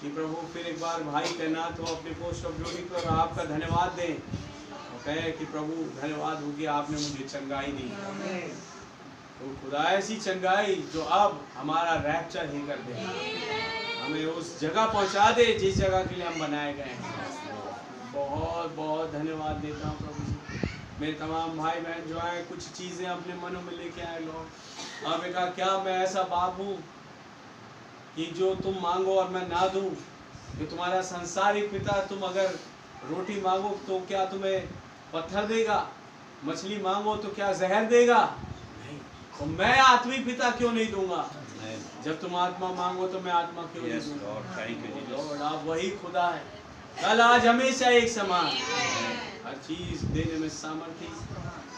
कि प्रभु फिर एक बार भाई तैनात हो अपने पोस्ट ऑफ ड्यूटी पर, आपका धन्यवाद दें और कहे कि प्रभु धन्यवाद हो कि आपने मुझे चंगाई दी। तो खुदा ऐसी चंगाई जो अब हमारा रैप्चर ही कर दे, हमें उस जगह पहुंचा दे जिस जगह के लिए हम बनाए गए हैं। बहुत बहुत धन्यवाद देता हूँ प्रभु जी। मेरे तमाम भाई बहन जो हैं कुछ चीज़ें अपने मनों में लेके आए लॉर्ड। आपने कहा क्या मैं ऐसा बाप हूँ कि जो तुम मांगो और मैं ना दूँ? कि तुम्हारा संसारिक पिता तुम अगर रोटी मांगो तो क्या तुम्हें पत्थर देगा? मछली मांगो तो क्या जहर देगा? नहीं। तो मैं आत्मिक पिता क्यों नहीं दूंगा? जब तुम आत्मा मांगो तो मैं आत्मा क्यों नहीं दूंगा? लॉर्ड आप वही खुदा है, कल आज हमेशा एक समान, हर चीज देने में सामर्थ्य,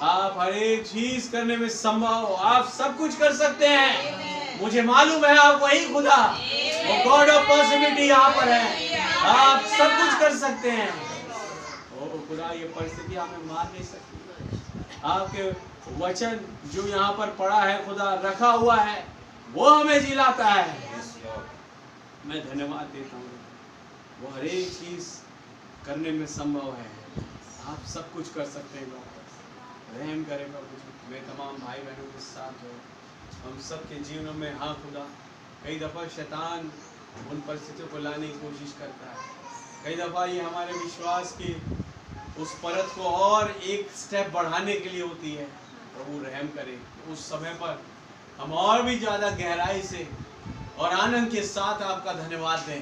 आप हर एक चीज करने में संभव, आप सब कुछ कर सकते हैं। मुझे मालूम है आप वही खुदा, वो गॉड ऑफ पॉसिबिलिटी यहाँ पर है, आप सब कुछ कर सकते हैं। ओ खुदा ये परिस्थिति हमें मार नहीं सकती। आपके वचन जो यहाँ पर पड़ा है खुदा, रखा हुआ है, वो हमें जिलाता है। मैं धन्यवाद देता हूँ, वो हर एक चीज करने में संभव है, आप सब कुछ कर सकते हैं। रहम करें प्रभु जी, मैं तमाम भाई बहनों के साथ हो, हम सब के जीवनों में। हाँ खुदा, कई दफ़ा शैतान उन परिस्थितियों को लाने की कोशिश करता है, कई दफ़ा ये हमारे विश्वास की उस परत को और एक स्टेप बढ़ाने के लिए होती है। प्रभु रहम करें, उस समय पर हम और भी ज़्यादा गहराई से और आनंद के साथ आपका धन्यवाद दें।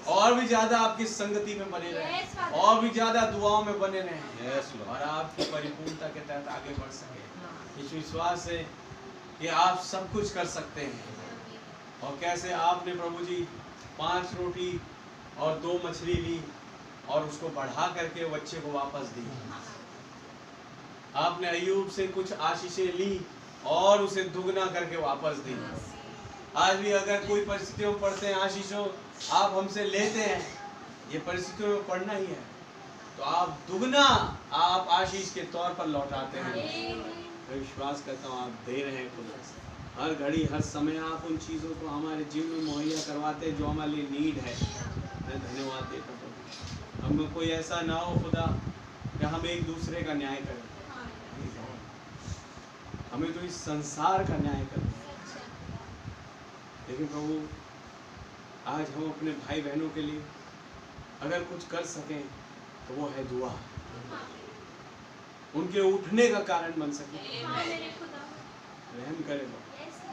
और भी ज्यादा आपकी संगति में बने रहे, और भी ज्यादा दुआओं में बने रहे, यस लॉर्ड, और आपकी परिपूर्णता के तहत आगे बढ़ सके। इस विश्वास है कि आप सब कुछ कर सकते हैं। और कैसे आपने प्रभु जी 5 रोटी और 2 मछली ली और उसको बढ़ा करके बच्चे को वापस दी। आपने अय्यूब से कुछ आशीषें ली और उसे दुगना करके वापस दी। आज भी अगर कोई परिस्थितियों में पढ़ते हैं आशीषों आप हमसे लेते हैं, ये परिस्थितियों में पढ़ना ही है, तो आप दुगना आप आशीष के तौर पर लौटाते हैं। मैं विश्वास करता हूँ आप दे रहे हैं खुदा। हर घड़ी हर समय आप उन चीज़ों को हमारे जीवन में मुहैया करवाते हैं जो हमारे लिए नीड है। मैं धन्यवाद देता हूँ। हम कोई ऐसा ना हो खुदा कि हम एक दूसरे का न्याय करें, हमें तो इस संसार का न्याय करना है। लेकिन प्रभु आज हम अपने भाई बहनों के लिए अगर कुछ कर सकें तो वो है दुआ, उनके उठने का कारण बन सके। रहम करे,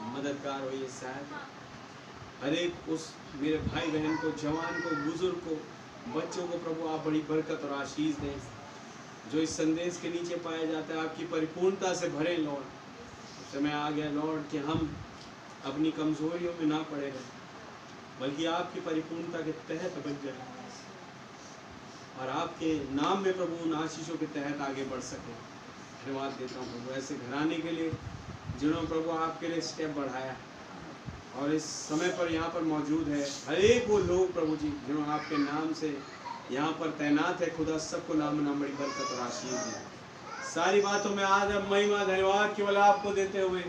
मददगार हो ये शायद हर एक उस मेरे भाई बहन को, जवान को, बुजुर्ग को, बच्चों को प्रभु आप बड़ी बरकत और आशीष दें जो इस संदेश के नीचे पाया जाता है। आपकी परिपूर्णता से भरे लॉर्ड। समय आ गया लॉर्ड कि हम अपनी कमजोरियों में ना पड़े रहें, बल्कि आपकी परिपूर्णता के तहत बन जाए और आपके नाम में प्रभु उन आशीषों के तहत आगे बढ़ सके। धन्यवाद देता हूँ प्रभु ऐसे घराने के लिए जिन्होंने प्रभु आपके लिए स्टेप बढ़ाया और इस समय पर यहाँ पर मौजूद है। हर एक वो लोग प्रभु जी जिन्होंने आपके नाम से यहाँ पर तैनात है, खुदा सबको नाम नाम बड़ी बरकत और आशीष दी। सारी बातों में आज अब महिमा धन्यवाद केवल आपको देते हुए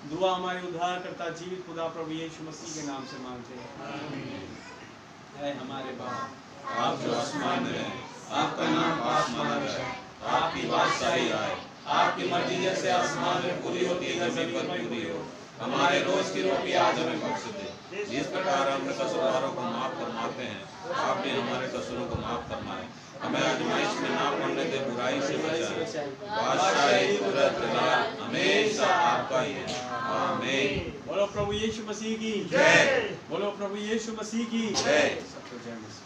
दुआ हमारे उद्धार करता जीवित खुदा प्रभु यीशु मसीह के नाम से मांगते हैं। ऐ हमारे बाप आप जो आसमान में हैं, आपका नाम पास माना जाए, आपकी बादशाही आए, आपकी मर्जी जैसे आसमान में पूरी होती है जमीन पर पूरी हो। हमारे रोज की रोटी आज हमें बख्श दे, जिस प्रकार हम कसूरवारों को माफ फरमाते हैं, आप भी हमारे कसूरों को माफ फरमाएं। हमें आजमाइश में ना पड़ने दे, बुराई से बचाएं। बादशाही कुदरत जलाल हमेशा आपका ही है। आमीन। बोलो प्रभु यीशु मसीह की जय। बोलो प्रभु यीशु मसीह की जय। सबको जय मसीह।